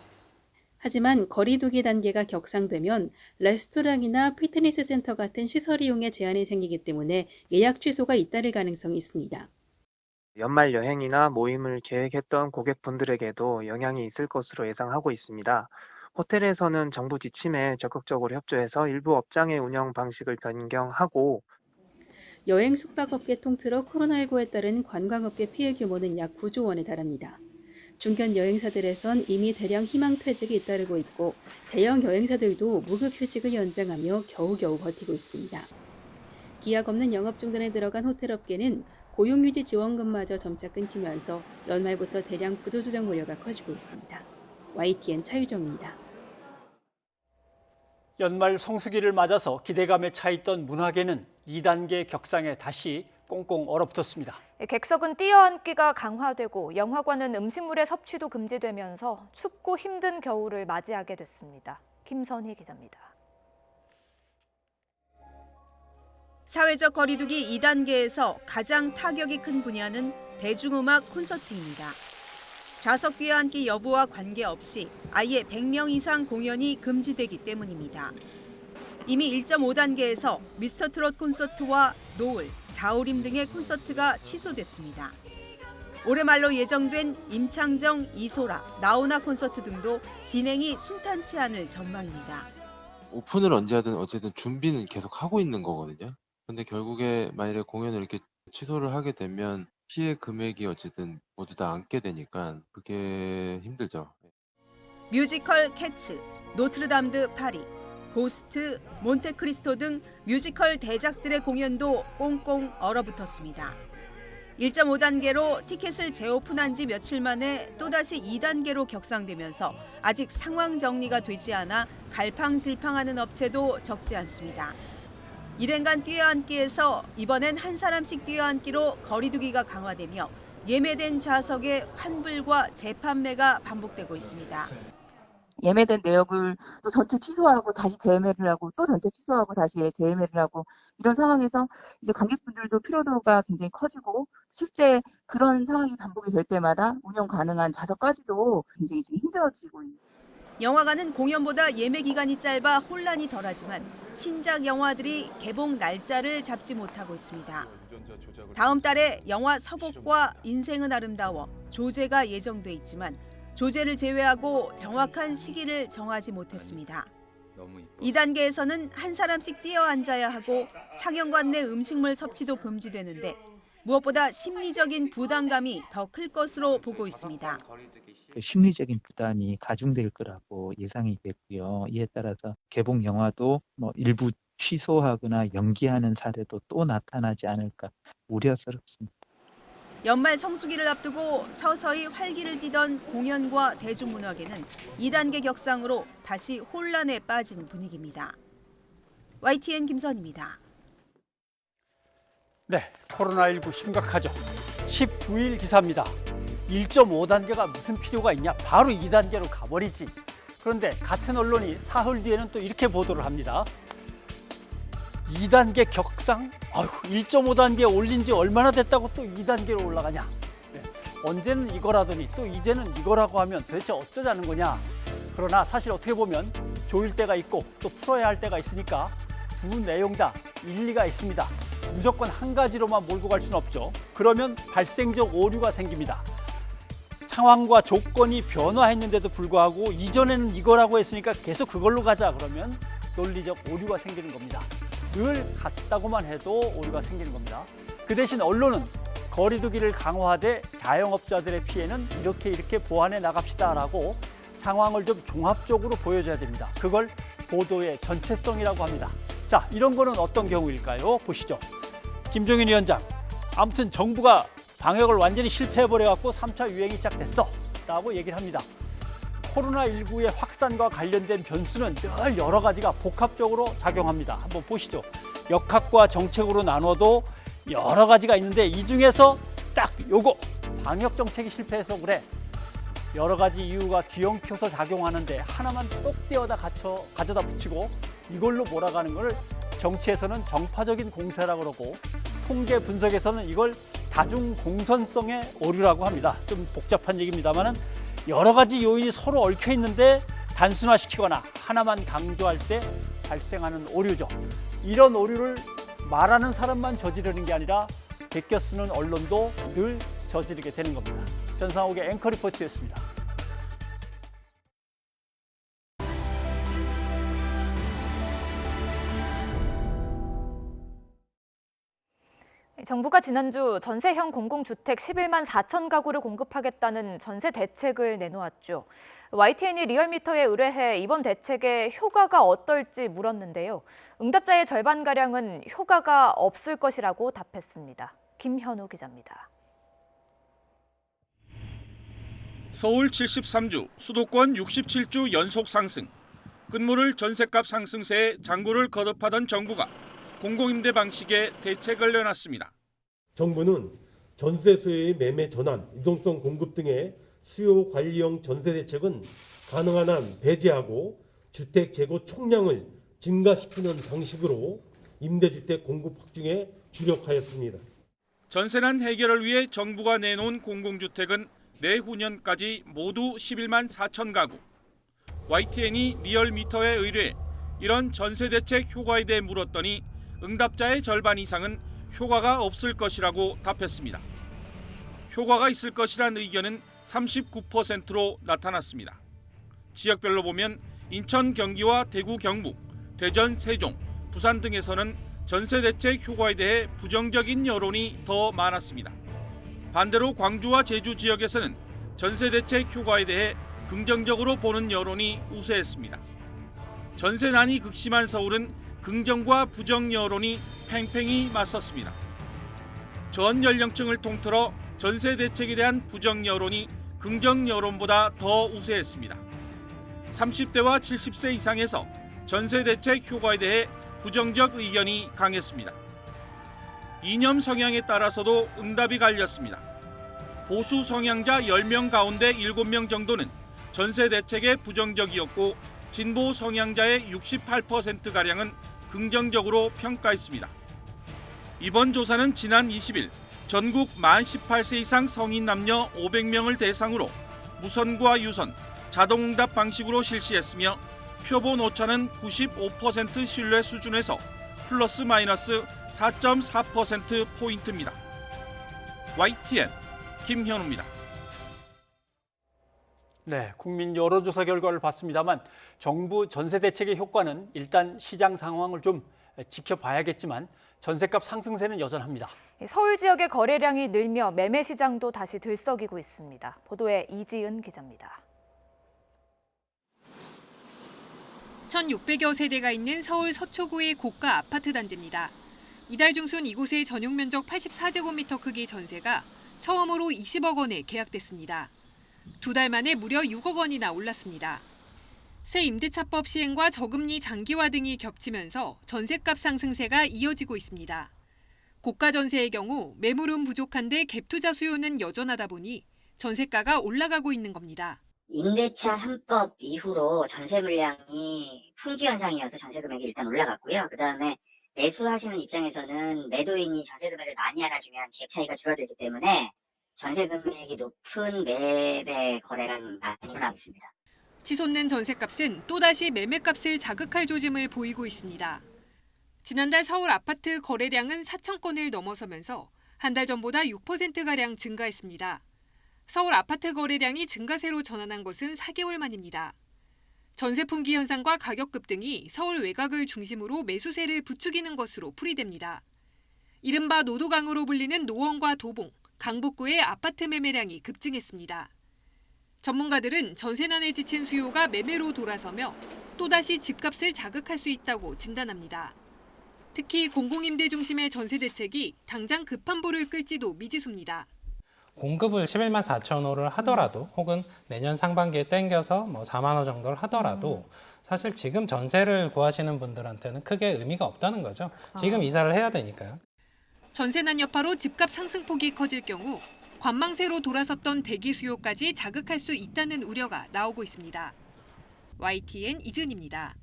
하지만 거리두기 단계가 격상되면 레스토랑이나 피트니스 센터 같은 시설 이용에 제한이 생기기 때문에 예약 취소가 잇따를 가능성이 있습니다. 연말 여행이나 모임을 계획했던 고객분들에게도 영향이 있을 것으로 예상하고 있습니다. 호텔에서는 정부 지침에 적극적으로 협조해서 일부 업장의 운영 방식을 변경하고 여행 숙박업계 통틀어 코로나19에 따른 관광업계 피해 규모는 약 9조 원에 달합니다. 중견 여행사들에선 이미 대량 희망 퇴직이 잇따르고 있고 대형 여행사들도 무급 휴직을 연장하며 겨우겨우 버티고 있습니다. 기약 없는 영업 중단에 들어간 호텔업계는 고용유지 지원금마저 점차 끊기면서 연말부터 대량 구조조정 우려가 커지고 있습니다. YTN 차유정입니다. 연말 성수기를 맞아서 기대감에 차있던 문화계는 2단계 격상에 다시 꽁꽁 얼어붙었습니다. 객석은 뛰어앉기가 강화되고 영화관은 음식물의 섭취도 금지되면서 춥고 힘든 겨울을 맞이하게 됐습니다. 김선희 기자입니다. 사회적 거리두기 2단계에서 가장 타격이 큰 분야는 대중음악 콘서트입니다. 좌석 뛰어앉기 여부와 관계없이 아예 100명 이상 공연이 금지되기 때문입니다. 이미 1.5단계에서 미스터트롯 콘서트와 노을, 자우림 등의 콘서트가 취소됐습니다. 올해 말로 예정된 임창정, 이소라, 나훈아 콘서트 등도 진행이 순탄치 않을 전망입니다. 오픈을 언제 하든 어쨌든 준비는 계속 하고 있는 거거든요. 근데 결국에 만일에 공연을 이렇게 취소를 하게 되면 피해 금액이 어쨌든 모두 다 안게 되니까 그게 힘들죠. 뮤지컬 캐츠, 노트르담 드 파리, 고스트, 몬테크리스토 등 뮤지컬 대작들의 공연도 꽁꽁 얼어붙었습니다. 1.5단계로 티켓을 재오픈한 지 며칠 만에 또다시 2단계로 격상되면서 아직 상황 정리가 되지 않아 갈팡질팡하는 업체도 적지 않습니다. 1년간 뛰어앉기에서 이번엔 한 사람씩 뛰어앉기로 거리두기가 강화되며 예매된 좌석의 환불과 재판매가 반복되고 있습니다. 예매된 내역을 또 전체 취소하고 다시 재예매를 하고 또 전체 취소하고 다시 재예매를 하고 이런 상황에서 이제 관객분들도 피로도가 굉장히 커지고 실제 그런 상황이 반복이 될 때마다 운영 가능한 좌석까지도 굉장히 지금 힘들어지고 있는. 영화관은 공연보다 예매 기간이 짧아 혼란이 덜하지만 신작 영화들이 개봉 날짜를 잡지 못하고 있습니다. 다음 달에 영화 서복과 인생은 아름다워, 조제가 예정돼 있지만 조제를 제외하고 정확한 시기를 정하지 못했습니다. 2단계에서는 한 사람씩 뛰어앉아야 하고 상영관 내 음식물 섭취도 금지되는데 무엇보다 심리적인 부담감이 더 클 것으로 보고 있습니다. 심리적인 부담이 가중될 거라고 예상이 됐고요. 이에 따라서 개봉 영화도 일부 취소하거나 연기하는 사례도 또 나타나지 않을까 우려스럽습니다. 연말 성수기를 앞두고 서서히 활기를 띠던 공연과 대중문화계는 2단계 격상으로 다시 혼란에 빠진 분위기입니다. YTN 김선입니다. 네, 코로나19 심각하죠. 19일 기사입니다. 1.5단계가 무슨 필요가 있냐? 바로 2단계로 가버리지. 그런데 같은 언론이 사흘 뒤에는 또 이렇게 보도를 합니다. 2단계 격상? 아유, 1.5단계 올린 지 얼마나 됐다고 또 2단계로 올라가냐? 네, 언제는 이거라더니 또 이제는 이거라고 하면 도대체 어쩌자는 거냐? 그러나 사실 어떻게 보면 조일 때가 있고 또 풀어야 할 때가 있으니까 두 내용 다 일리가 있습니다. 무조건 한 가지로만 몰고 갈 수는 없죠. 그러면 발생적 오류가 생깁니다. 상황과 조건이 변화했는데도 불구하고 이전에는 이거라고 했으니까 계속 그걸로 가자 그러면 논리적 오류가 생기는 겁니다. 늘 같다고만 해도 오류가 생기는 겁니다. 그 대신 언론은 거리두기를 강화하되 자영업자들의 피해는 이렇게 보완해 나갑시다라고 상황을 좀 종합적으로 보여줘야 됩니다. 그걸 보도의 전체성이라고 합니다. 자, 이런 거는 어떤 경우일까요? 보시죠. 김종인 위원장, 아무튼 정부가 방역을 완전히 실패해버려갖고 3차 유행이 시작됐어 라고 얘기를 합니다. 코로나19의 확산과 관련된 변수는 늘 여러 가지가 복합적으로 작용합니다. 한번 보시죠. 역학과 정책으로 나눠도 여러 가지가 있는데 이 중에서 딱 요거 방역 정책이 실패해서 그래. 여러 가지 이유가 뒤엉켜서 작용하는데 하나만 똑 떼어다 가져다 붙이고 이걸로 몰아가는 것을 정치에서는 정파적인 공세라고 그러고 통계 분석에서는 이걸 다중 공선성의 오류라고 합니다. 좀 복잡한 얘기입니다만은 여러 가지 요인이 서로 얽혀 있는데 단순화시키거나 하나만 강조할 때 발생하는 오류죠. 이런 오류를 말하는 사람만 저지르는 게 아니라 베껴 쓰는 언론도 늘 저지르게 되는 겁니다. 전상욱의 앵커 리포트였습니다. 정부가 지난주 전세형 공공주택 11만 4천 가구를 공급하겠다는 전세 대책을 내놓았죠. YTN이 리얼미터에 의뢰해 이번 대책의 효과가 어떨지 물었는데요. 응답자의 절반가량은 효과가 없을 것이라고 답했습니다. 김현우 기자입니다. 서울 73주, 수도권 67주 연속 상승. 끝물을 전셋값 상승세에 장구를 거듭하던 정부가 공공임대 방식의 대책을 내놨습니다. 정부는 전세 수요의 매매 전환, 유동성 공급 등의 수요 관리형 전세 대책은 가능한 한 배제하고 주택 재고 총량을 증가시키는 방식으로 임대주택 공급 확충에 주력하였습니다. 전세난 해결을 위해 정부가 내놓은 공공주택은 내후년까지 모두 11만 4천 가구. YTN이 리얼미터에 의뢰해 이런 전세 대책 효과에 대해 물었더니 응답자의 절반 이상은 효과가 없을 것이라고 답했습니다. 효과가 있을 것이란 의견은 39%로 나타났습니다. 지역별로 보면 인천, 경기와 대구, 경북, 대전, 세종, 부산 등에서는 전세 대책 효과에 대해 부정적인 여론이 더 많았습니다. 반대로 광주와 제주 지역에서는 전세 대책 효과에 대해 긍정적으로 보는 여론이 우세했습니다. 전세난이 극심한 서울은 긍정과 부정 여론이 팽팽히 맞섰습니다. 전 연령층을 통틀어 전세 대책에 대한 부정 여론이 긍정 여론보다 더 우세했습니다. 30대와 70세 이상에서 전세 대책 효과에 대해 부정적 의견이 강했습니다. 이념 성향에 따라서도 응답이 갈렸습니다. 보수 성향자 10명 가운데 7명 정도는 전세 대책에 부정적이었고 진보 성향자의 68%가량은 긍정적으로 평가했습니다. 이번 조사는 지난 20일 전국 만 18세 이상 성인 남녀 500명을 대상으로 무선과 유선, 자동응답 방식으로 실시했으며 표본 오차는 95% 신뢰 수준에서 플러스 마이너스 4.4%포인트입니다. YTN 김현우입니다. 네, 국민 여론조사 결과를 봤습니다만 정부 전세 대책의 효과는 일단 시장 상황을 좀 지켜봐야겠지만 전셋값 상승세는 여전합니다. 서울 지역의 거래량이 늘며 매매 시장도 다시 들썩이고 있습니다. 보도에 이지은 기자입니다. 1,600여 세대가 있는 서울 서초구의 고가 아파트 단지입니다. 이달 중순 이곳의 전용 면적 84제곱미터 크기 전세가 처음으로 20억 원에 계약됐습니다. 2달 만에 무려 6억 원이나 올랐습니다. 새 임대차법 시행과 저금리 장기화 등이 겹치면서 전셋값 상승세가 이어지고 있습니다. 고가 전세의 경우 매물은 부족한데 갭투자 수요는 여전하다 보니 전세가가 올라가고 있는 겁니다. 임대차 3법 이후로 전세 물량이 풍기 현상이어서 전세 금액이 일단 올라갔고요. 그다음에 매수하시는 입장에서는 매도인이 전세 금액을 많이 알아주면 갭 차이가 줄어들기 때문에 전세 금액이 높은 매매 거래량 많이 일어나고 있습니다. 치솟는 전셋값은 또다시 매매값을 자극할 조짐을 보이고 있습니다. 지난달 서울 아파트 거래량은 4천 건을 넘어서면서 한 달 전보다 6%가량 증가했습니다. 서울 아파트 거래량이 증가세로 전환한 것은 4개월 만입니다. 전세 품귀 현상과 가격급 등이 서울 외곽을 중심으로 매수세를 부추기는 것으로 풀이됩니다. 이른바 노도강으로 불리는 노원과 도봉, 강북구의 아파트 매매량이 급증했습니다. 전문가들은 전세난에 지친 수요가 매매로 돌아서며 또다시 집값을 자극할 수 있다고 진단합니다. 특히 공공임대 중심의 전세 대책이 당장 급한 불을 끌지도 미지수입니다. 공급을 11만 4천 호를 하더라도 혹은 내년 상반기에 땡겨서 4만 호 정도를 하더라도 사실 지금 전세를 구하시는 분들한테는 크게 의미가 없다는 거죠. 지금 이사를 해야 되니까요. 전세난 여파로 집값 상승폭이 커질 경우 관망세로 돌아섰던 대기 수요까지 자극할 수 있다는 우려가 나오고 있습니다. YTN 이준입니다.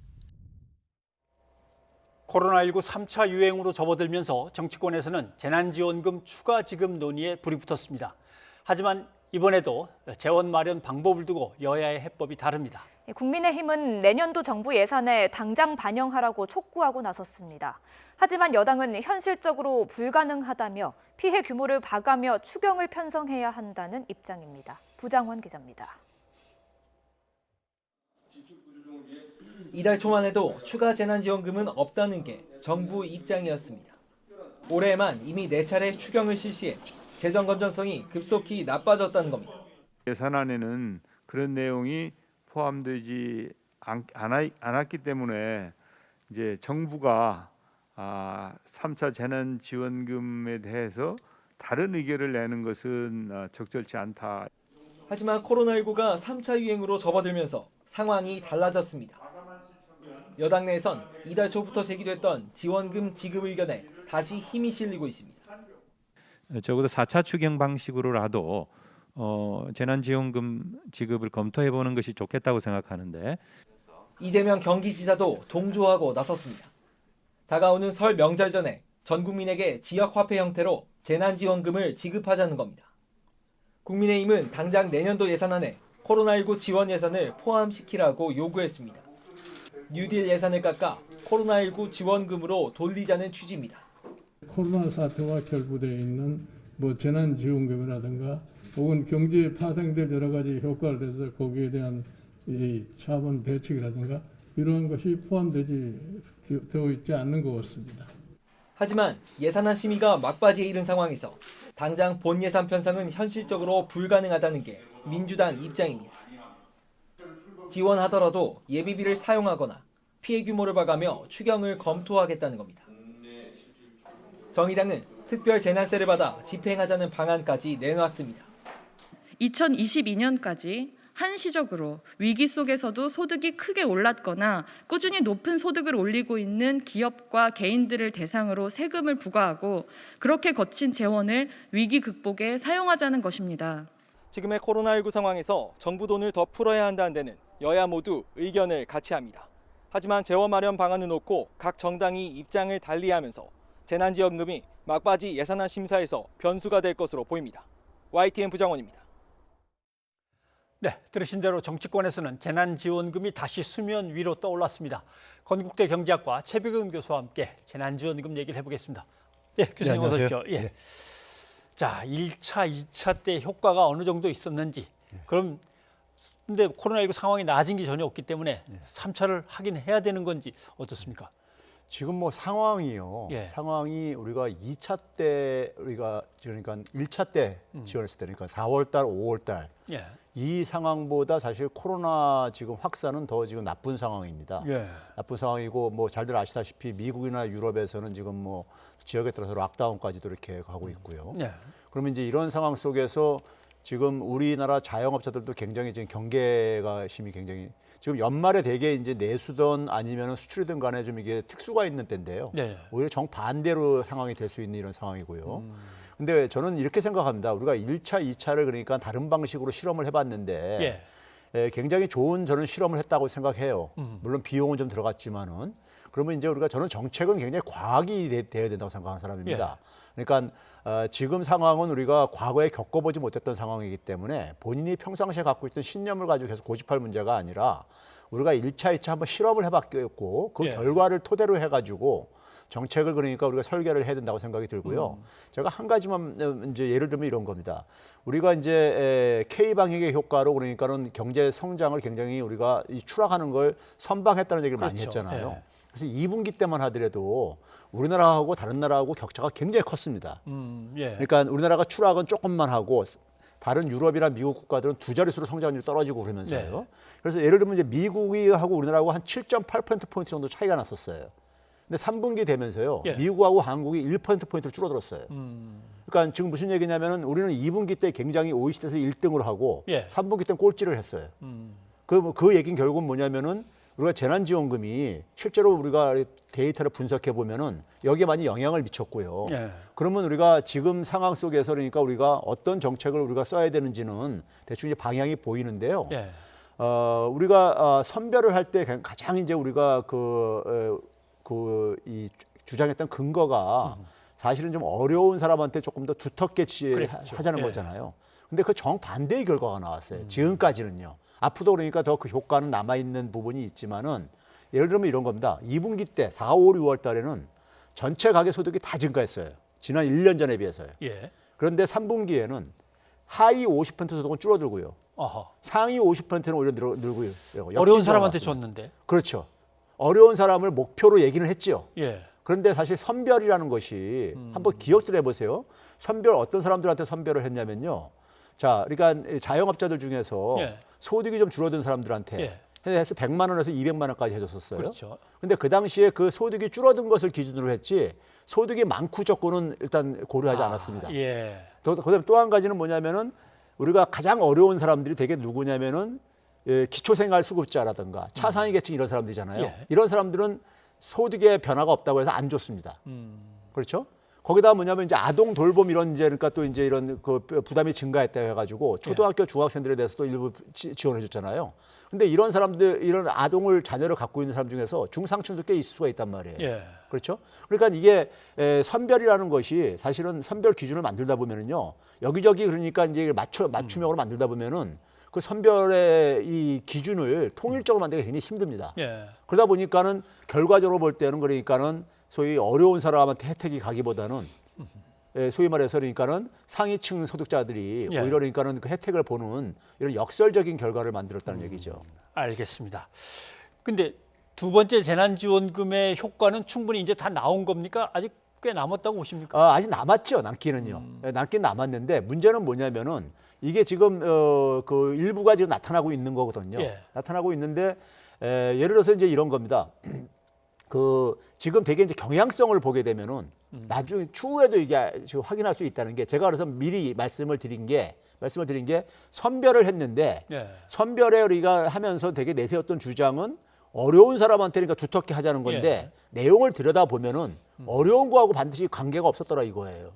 코로나19 3차 유행으로 접어들면서 정치권에서는 재난지원금 추가 지급 논의에 불이 붙었습니다. 하지만 이번에도 재원 마련 방법을 두고 여야의 해법이 다릅니다. 국민의힘은 내년도 정부 예산에 당장 반영하라고 촉구하고 나섰습니다. 하지만 여당은 현실적으로 불가능하다며 피해 규모를 봐가며 추경을 편성해야 한다는 입장입니다. 부장원 기자입니다. 이달 초만 해도 추가 재난지원금은 없다는 게 정부 입장이었습니다. 올해에만 이미 4차례 추경을 실시해 재정 건전성이 급속히 나빠졌다는 겁니다. 예산안에는 그런 내용이 포함되지 않았기 때문에 이제 정부가 3차 재난지원금에 대해서 다른 의견을 내는 것은 적절치 않다. 하지만 코로나19가 3차 유행으로 접어들면서 상황이 달라졌습니다. 여당 내에선 이달 초부터 제기됐던 지원금 지급 의견에 다시 힘이 실리고 있습니다. 적어도 4차 추경 방식으로라도 재난지원금 지급을 검토해보는 것이 좋겠다고 생각하는데 이재명 경기지사도 동조하고 나섰습니다. 다가오는 설 명절 전에 전 국민에게 지역화폐 형태로 재난지원금을 지급하자는 겁니다. 국민의힘은 당장 내년도 예산안에 코로나19 지원 예산을 포함시키라고 요구했습니다. 뉴딜 예산을 깎아 코로나19 지원금으로 돌리자는 취지입니다. 코로나 사태와 결부되어 있는 재난지원금이라든가 혹은 경제에 파생될 여러 가지 효과를 내서 거기에 대한 이 차원 대책이라든가 이러한 것이 포함되어 있지 않는 것 같습니다. 하지만 예산안 심의가 막바지에 이른 상황에서 당장 본 예산 편성은 현실적으로 불가능하다는 게 민주당 입장입니다. 지원하더라도 예비비를 사용하거나 피해 규모를 봐가며 추경을 검토하겠다는 겁니다. 정의당은 특별 재난세를 받아 집행하자는 방안까지 내놨습니다. 2022년까지 한시적으로 위기 속에서도 소득이 크게 올랐거나 꾸준히 높은 소득을 올리고 있는 기업과 개인들을 대상으로 세금을 부과하고 그렇게 거친 재원을 위기 극복에 사용하자는 것입니다. 지금의 코로나19 상황에서 정부 돈을 더 풀어야 한다는 데는 여야 모두 의견을 같이 합니다. 하지만 재원 마련 방안을 놓고 각 정당이 입장을 달리하면서 재난지원금이 막바지 예산안 심사에서 변수가 될 것으로 보입니다. YTN 부장원입니다. 네, 들으신 대로 정치권에서는 재난지원금이 다시 수면 위로 떠올랐습니다. 건국대 경제학과 최백은 교수와 함께 재난지원금 얘기를 해보겠습니다. 네, 교수님 어서 오십시오. 예. 네. 자, 1차, 2차 때 효과가 어느 정도 있었는지, 그럼 근데 코로나19 상황이 나아진 게 전혀 없기 때문에 3차를 하긴 해야 되는 건지 어떻습니까? 지금 상황이요. 예. 상황이 우리가 2차 때 그러니까 1차 때 지원했을 때 그러니까 4월 달, 5월 달. 예. 이 상황보다 사실 코로나 지금 확산은 더 지금 나쁜 상황입니다. 예. 나쁜 상황이고 잘들 아시다시피 미국이나 유럽에서는 지금 지역에 따라서 락다운까지도 이렇게 가고 있고요. 예. 그러면 이제 이런 상황 속에서 지금 우리나라 자영업자들도 굉장히 지금 경계가 힘이 굉장히 지금 연말에 대개 이제 내수든 아니면 수출이든 간에 좀 이게 특수가 있는 때인데요. 네. 오히려 정반대로 상황이 될 수 있는 이런 상황이고요. 근데 저는 이렇게 생각합니다. 우리가 1차, 2차를 그러니까 다른 방식으로 실험을 해봤는데 굉장히 좋은 저는 실험을 했다고 생각해요. 물론 비용은 좀 들어갔지만은 그러면 이제 저는 정책은 굉장히 과학이 돼야 된다고 생각하는 사람입니다. 그러니까 지금 상황은 우리가 과거에 겪어보지 못했던 상황이기 때문에 본인이 평상시에 갖고 있던 신념을 가지고 계속 고집할 문제가 아니라 우리가 1차, 2차 한번 실험을 해봤고 그 결과를 토대로 해가지고 정책을 그러니까 우리가 설계를 해야 된다고 생각이 들고요. 제가 한 가지만 이제 예를 들면 이런 겁니다. 우리가 이제 K 방역의 효과로 그러니까는 경제 성장을 굉장히 우리가 추락하는 걸 선방했다는 얘기를 많이 했잖아요. 그래서 2분기 때만 하더라도 우리나라하고 다른 나라하고 격차가 굉장히 컸습니다. 그러니까 우리나라가 추락은 조금만 하고 다른 유럽이나 미국 국가들은 두 자릿수로 성장률이 떨어지고 그러면서요. 그래서 예를 들면 이제 미국하고 우리나라하고 한 7.8%포인트 정도 차이가 났었어요. 근데 3분기 되면서요. 미국하고 한국이 1%포인트로 줄어들었어요. 그러니까 지금 무슨 얘기냐면은 우리는 2분기 때 굉장히 OECD에서 1등을 하고 3분기 때는 꼴찌를 했어요. 그 얘기는 결국은 뭐냐면은 우리가 재난지원금이 실제로 우리가 데이터를 분석해 보면은 여기에 많이 영향을 미쳤고요. 그러면 우리가 지금 상황 속에서 그러니까 우리가 어떤 정책을 우리가 써야 되는지는 대충 이제 방향이 보이는데요. 우리가 선별을 할 때 가장 이제 우리가 이 주장했던 근거가 사실은 좀 어려운 사람한테 조금 더 두텁게 하자는 거잖아요. 근데 그 정반대의 결과가 나왔어요. 지금까지는요. 앞으로도 그러니까 더 그 효과는 남아있는 부분이 있지만은 예를 들면 이런 겁니다. 2분기 때 4, 5, 6월 달에는 전체 가계 소득이 다 증가했어요. 지난 1년 전에 비해서요. 그런데 3분기에는 하위 50% 소득은 줄어들고요. 상위 50%는 오히려 늘고요. 어려운 사람한테 줬는데. 그렇죠. 어려운 사람을 목표로 얘기는 했죠. 그런데 사실 선별이라는 것이 한번 기억을 해보세요. 선별 어떤 사람들한테 선별을 했냐면요. 자, 그러니까 자영업자들 중에서 소득이 좀 줄어든 사람들한테 해서 100만 원에서 200만 원까지 해줬었어요. 그렇죠. 근데 그 당시에 그 소득이 줄어든 것을 기준으로 했지 소득이 많고 적고는 일단 고려하지 않았습니다. 그다음에 또 한 가지는 뭐냐면은 우리가 가장 어려운 사람들이 되게 누구냐면은 기초생활수급자라든가 차상위 계층 이런 사람들이잖아요. 이런 사람들은 소득의 변화가 없다고 해서 안 줬습니다. 그렇죠? 거기다 뭐냐면 이제 아동 돌봄 이런 이제 그러니까 또 이제 이런 그 부담이 증가했다 해가지고 초등학교 중학생들에 대해서 또 일부 지원해 줬잖아요. 근데 이런 사람들 이런 아동을 자녀를 갖고 있는 사람 중에서 중상층도 꽤 있을 수가 있단 말이에요. 예. 그렇죠? 그러니까 이게 선별이라는 것이 사실은 선별 기준을 만들다 보면은요 여기저기 그러니까 이제 맞춤형으로 만들다 보면은 그 선별의 이 기준을 통일적으로 만들기 굉장히 힘듭니다. 예. 그러다 보니까는 결과적으로 볼 때는 그러니까는 소위 어려운 사람한테 혜택이 가기보다는 소위 말해서 그러니까는 상위층 소득자들이 예. 오히려 그러니까는 그 혜택을 보는 이런 역설적인 결과를 만들었다는 얘기죠. 알겠습니다. 근데 두 번째 재난지원금의 효과는 충분히 이제 다 나온 겁니까? 아직 꽤 남았다고 보십니까? 아직 남았죠. 남기는요. 남긴 남았는데 문제는 뭐냐면은 이게 지금 그 일부가 지금 나타나고 있는 거거든요. 예. 나타나고 있는데 예를 들어서 이제 이런 겁니다. 그 지금 되게 이제 경향성을 보게 되면은 나중에 추후에도 이게 지금 확인할 수 있다는 게 제가 그래서 미리 말씀을 드린 게 선별을 했는데 예. 선별에 우리가 하면서 되게 내세웠던 주장은 어려운 사람한테 그러니까 두텁게 하자는 건데 내용을 들여다 보면은 어려운 거하고 반드시 관계가 없었더라 이거예요.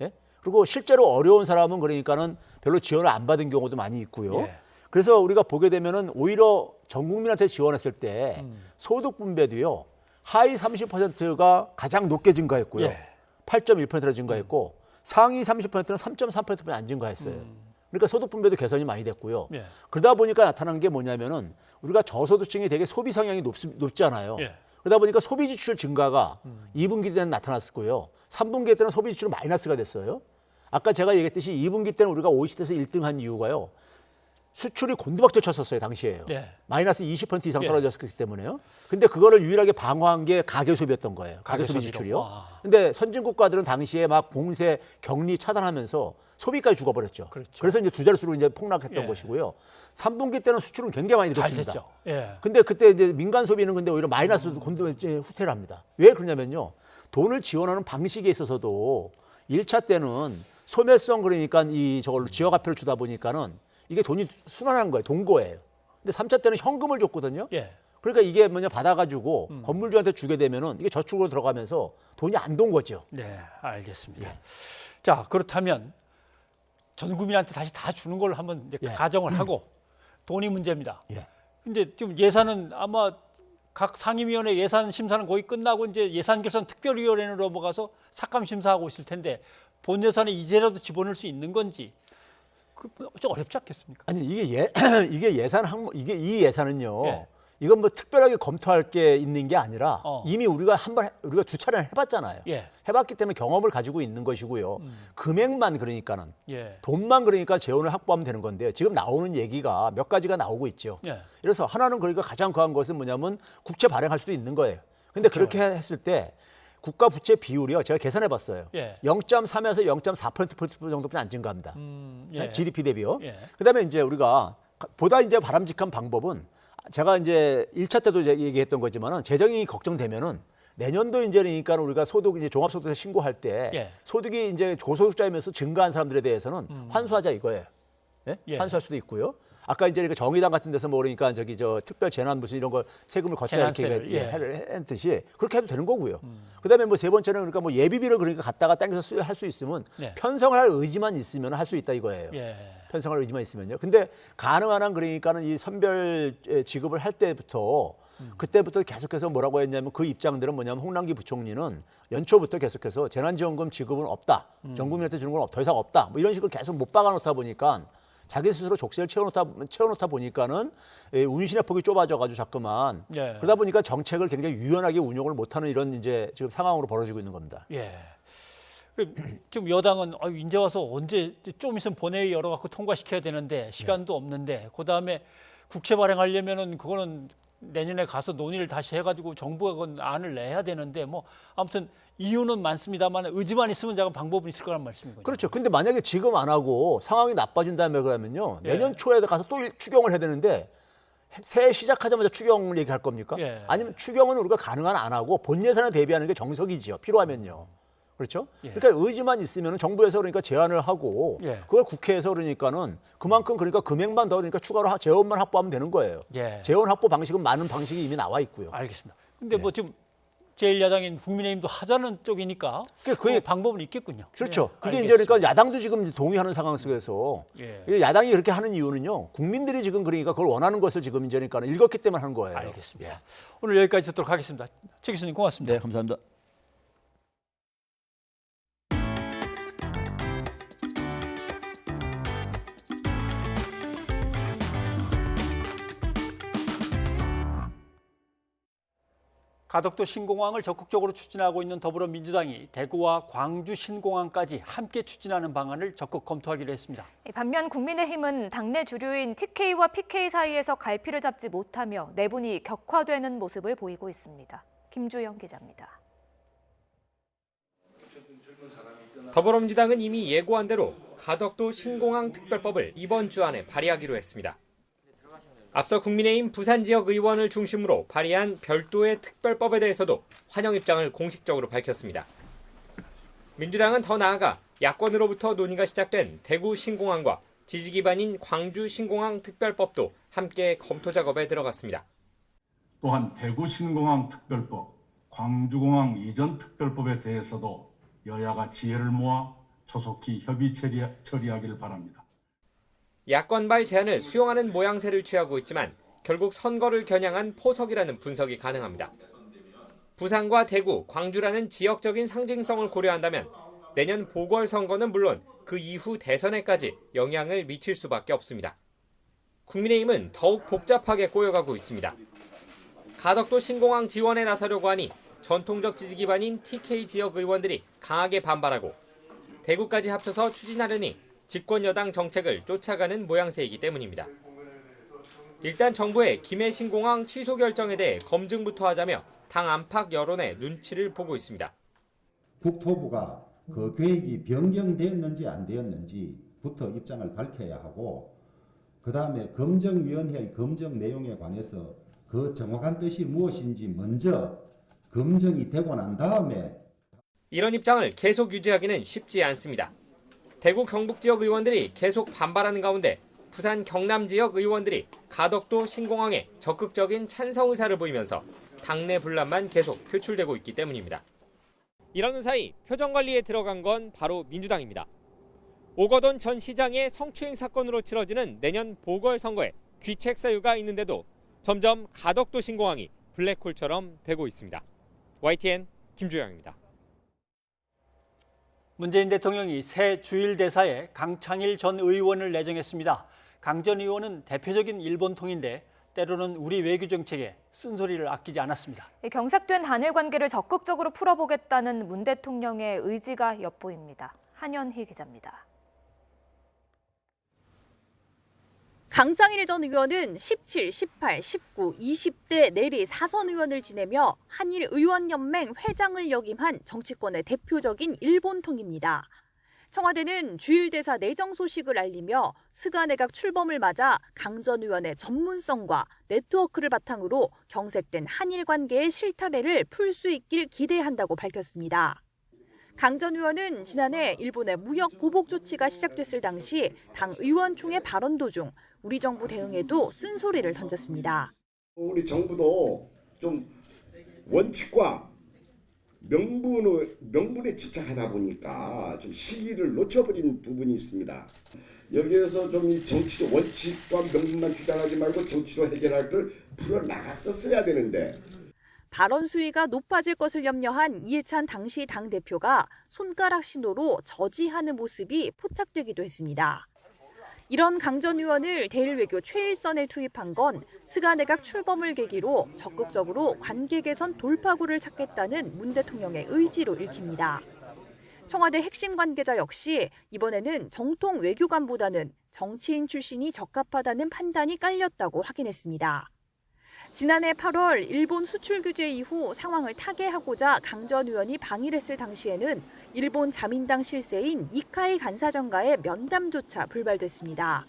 예? 그리고 실제로 어려운 사람은 그러니까는 별로 지원을 안 받은 경우도 많이 있고요. 예. 그래서 우리가 보게 되면은 오히려 전 국민한테 지원했을 때 소득 분배도요. 하위 30%가 가장 높게 증가했고요. 예. 8.1%나 증가했고 상위 30%는 3.3%뿐이 안 증가했어요. 그러니까 소득 분배도 개선이 많이 됐고요. 예. 그러다 보니까 나타난 게 뭐냐면은 우리가 저소득층이 되게 소비 성향이 높잖아요. 예. 그러다 보니까 소비 지출 증가가 2분기 때는 나타났고요. 3분기 때는 소비 지출은 마이너스가 됐어요. 아까 제가 얘기했듯이 2분기 때는 우리가 OECD에서 1등한 이유가요. 수출이 곤두박질 쳤었어요, 당시에요. 예. 마이너스 20% 이상 예. 떨어졌기 때문에요. 근데 그거를 유일하게 방어한 게 가계 소비였던 거예요. 가계 소비 가계 소비로. 지출이요. 근데 선진 국가들은 당시에 막 봉쇄, 격리 차단하면서 소비까지 죽어버렸죠. 그렇죠. 그래서 이제 두 자릿수로 이제 폭락했던 예. 것이고요. 3분기 때는 수출은 굉장히 많이 잘 늘었습니다. 됐죠. 예. 근데 그때 이제 민간 소비는 근데 오히려 마이너스 후퇴를 합니다. 왜 그러냐면요. 돈을 지원하는 방식에 있어서도 1차 때는 소멸성 그러니까 이 저걸로 지역화표를 주다 보니까는 이게 돈이 순환한 거예요. 동거예요. 근데 3차 때는 현금을 줬거든요. 예. 그러니까 이게 뭐냐 받아가지고 건물주한테 주게 되면은 이게 저축으로 들어가면서 돈이 안 돈 거죠. 네, 알겠습니다. 자, 그렇다면 전 국민한테 다시 다 주는 걸로 한번 이제 가정을 하고 돈이 문제입니다. 근데 지금 예산은 아마 각 상임위원회 예산 심사는 거의 끝나고 이제 예산결산 특별위원회로 넘어가서 삭감 심사하고 있을 텐데 본 예산에 이제라도 집어넣을 수 있는 건지 좀 어렵지 않겠습니까? 아니 이게 예산 항목 이게 이 예산은요. 이건 뭐 특별하게 검토할 게 있는 게 아니라 이미 우리가 우리가 두 차례 해봤잖아요. 예. 해봤기 때문에 경험을 가지고 있는 것이고요. 금액만 그러니까는 예. 돈만 그러니까 재원을 확보하면 되는 건데 지금 나오는 얘기가 몇 가지가 나오고 있죠. 예. 그래서 하나는 그러니까 가장 과한 것은 뭐냐면 국채 발행할 수도 있는 거예요. 근데 그렇게 했을 때 국가 부채 비율이요. 제가 계산해 봤어요. 예. 0.3에서 0.4% 정도뿐이 안 증가합니다. 예. GDP 대비요. 예. 그다음에 이제 우리가 보다 이제 바람직한 방법은 제가 이제 1차 때도 얘기했던 거지만은 재정이 걱정되면은 내년도 이제 그러니까 우리가 소득 이제 종합소득세 신고할 때 소득이 이제 고소득자이면서 증가한 사람들에 대해서는 환수하자 이거예요. 예? 환수할 수도 있고요. 아까 이제 그러니까 정의당 같은 데서 뭐 그러니까 저기 저 특별 재난 무슨 이런 거 세금을 걷자 이렇게 했듯이 그렇게 해도 되는 거고요. 그다음에 뭐 세 번째는 그러니까 뭐 예비비를 그러니까 갖다가 당겨서 할 수 있으면 편성을 할 의지만 있으면 할 수 있다 이거예요. 편성할 의지만 있으면요. 근데 가능한 한 그러니까는 이 선별 지급을 할 때부터 그때부터 계속해서 뭐라고 했냐면 그 입장들은 뭐냐면 홍남기 부총리는 연초부터 계속해서 재난지원금 지급은 없다. 전 국민한테 주는 건 더 이상 없다. 뭐 이런 식으로 계속 못 박아놓다 보니까 자기 스스로 족쇄를 채워놓다 보니까는 운신의 폭이 좁아져가지고 자꾸만 그러다 보니까 정책을 굉장히 유연하게 운용을 못하는 이런 이제 지금 상황으로 벌어지고 있는 겁니다. 예. 지금 여당은 이제 와서 언제 좀 있으면 본회의 열어갖고 통과시켜야 되는데 시간도 없는데 그 다음에 국채 발행하려면은 그거는 내년에 가서 논의를 다시 해가지고 정부가 그건 안을 내야 되는데 뭐 아무튼 이유는 많습니다만 의지만 있으면 작은 방법은 있을 거란 말씀이거든요. 그렇죠. 근데 만약에 지금 안 하고 상황이 나빠진 다음에 그러면요. 내년 초에 가서 또 추경을 해야 되는데 새해 시작하자마자 추경을 얘기할 겁니까? 아니면 추경은 우리가 가능한 안 하고 본 예산에 대비하는 게 정석이지요. 필요하면요. 그렇죠? 그러니까 의지만 있으면 정부에서 그러니까 제안을 하고 그걸 국회에서 그러니까는 그만큼 그러니까 금액만 더 그러니까 추가로 재원만 확보하면 되는 거예요. 재원 확보 방식은 많은 방식이 이미 나와 있고요. 알겠습니다. 근데 뭐 지금 제1야당인 국민의힘도 하자는 쪽이니까 그게 방법은 있겠군요. 그렇죠. 예, 그게 이제 알겠습니다. 그러니까 야당도 지금 동의하는 상황 속에서 야당이 그렇게 하는 이유는요. 국민들이 지금 그러니까 그걸 원하는 것을 지금 이제 그러니까 읽었기 때문에 하는 거예요. 알겠습니다. 오늘 여기까지 듣도록 하겠습니다. 최 교수님 고맙습니다. 네, 감사합니다. 가덕도 신공항을 적극적으로 추진하고 있는 더불어민주당이 대구와 광주 신공항까지 함께 추진하는 방안을 적극 검토하기로 했습니다. 반면 국민의힘은 당내 주류인 TK와 PK 사이에서 갈피를 잡지 못하며 내분이 격화되는 모습을 보이고 있습니다. 김주영 기자입니다. 더불어민주당은 이미 예고한 대로 가덕도 신공항 특별법을 이번 주 안에 발의하기로 했습니다. 앞서 국민의힘 부산 지역 의원을 중심으로 발의한 별도의 특별법에 대해서도 환영 입장을 공식적으로 밝혔습니다. 민주당은 더 나아가 야권으로부터 논의가 시작된 대구 신공항과 지지 기반인 광주 신공항 특별법도 함께 검토 작업에 들어갔습니다. 또한 대구 신공항 특별법, 광주공항 이전 특별법에 대해서도 여야가 지혜를 모아 조속히 협의 처리하기를 바랍니다. 야권발 제안을 수용하는 모양새를 취하고 있지만 결국 선거를 겨냥한 포석이라는 분석이 가능합니다. 부산과 대구, 광주라는 지역적인 상징성을 고려한다면 내년 보궐선거는 물론 그 이후 대선에까지 영향을 미칠 수밖에 없습니다. 국민의힘은 더욱 복잡하게 꼬여가고 있습니다. 가덕도 신공항 지원에 나서려고 하니 전통적 지지 기반인 TK 지역 의원들이 강하게 반발하고 대구까지 합쳐서 추진하려니 집권 여당 정책을 쫓아가는 모양새이기 때문입니다. 일단 정부의 김해 신공항 취소 결정에 대해 검증부터 하자며 당 안팎 여론의 눈치를 보고 있습니다. 국토부가 그 계획이 변경되었는지 안 되었는지부터 입장을 밝혀야 하고 그다음에 검증위원회의 검증 내용에 관해서 그 정확한 뜻이 무엇인지 먼저 검증이 되고 난 다음에 이런 입장을 계속 유지하기는 쉽지 않습니다. 대구 경북 지역 의원들이 계속 반발하는 가운데 부산 경남 지역 의원들이 가덕도 신공항에 적극적인 찬성 의사를 보이면서 당내 분란만 계속 표출되고 있기 때문입니다. 이러는 사이 표정관리에 들어간 건 바로 민주당입니다. 오거돈 전 시장의 성추행 사건으로 치러지는 내년 보궐선거에 귀책 사유가 있는데도 점점 가덕도 신공항이 블랙홀처럼 되고 있습니다. YTN 김주영입니다. 문재인 대통령이 새 주일 대사에 강창일 전 의원을 내정했습니다. 강 전 의원은 대표적인 일본통인데 때로는 우리 외교 정책에 쓴소리를 아끼지 않았습니다. 경색된 한일 관계를 적극적으로 풀어보겠다는 문 대통령의 의지가 엿보입니다. 한연희 기자입니다. 강창일 전 의원은 17, 18, 19, 20대 내리 4선 의원을 지내며 한일의원연맹 회장을 역임한 정치권의 대표적인 일본통입니다. 청와대는 주일 대사 내정 소식을 알리며 스가 내각 출범을 맞아 강 전 의원의 전문성과 네트워크를 바탕으로 경색된 한일 관계의 실타래를 풀 수 있길 기대한다고 밝혔습니다. 강 전 의원은 지난해 일본의 무역 보복 조치가 시작됐을 당시 당 의원총회 발언 도중 우리 정부 대응에도 쓴소리를 던졌습니다. 우리 정부도 좀 원칙과 명분에 집착하다 보니까 좀 시기를 놓쳐버린 부분이 있습니다. 여기에서 좀 이 정치 원칙과 명분만 주장하지 말고 정치로 해결할 걸 풀어나갔었어야 되는데. 발언 수위가 높아질 것을 염려한 이해찬 당시 당대표가 손가락 신호로 저지하는 모습이 포착되기도 했습니다. 이런 강 전 의원을 대일외교 최일선에 투입한 건 스가 내각 출범을 계기로 적극적으로 관계 개선 돌파구를 찾겠다는 문 대통령의 의지로 읽힙니다. 청와대 핵심 관계자 역시 이번에는 정통 외교관보다는 정치인 출신이 적합하다는 판단이 깔렸다고 확인했습니다. 지난해 8월 일본 수출 규제 이후 상황을 타개하고자 강 전 의원이 방일했을 당시에는 일본 자민당 실세인 니카이 간사장과의 면담조차 불발됐습니다.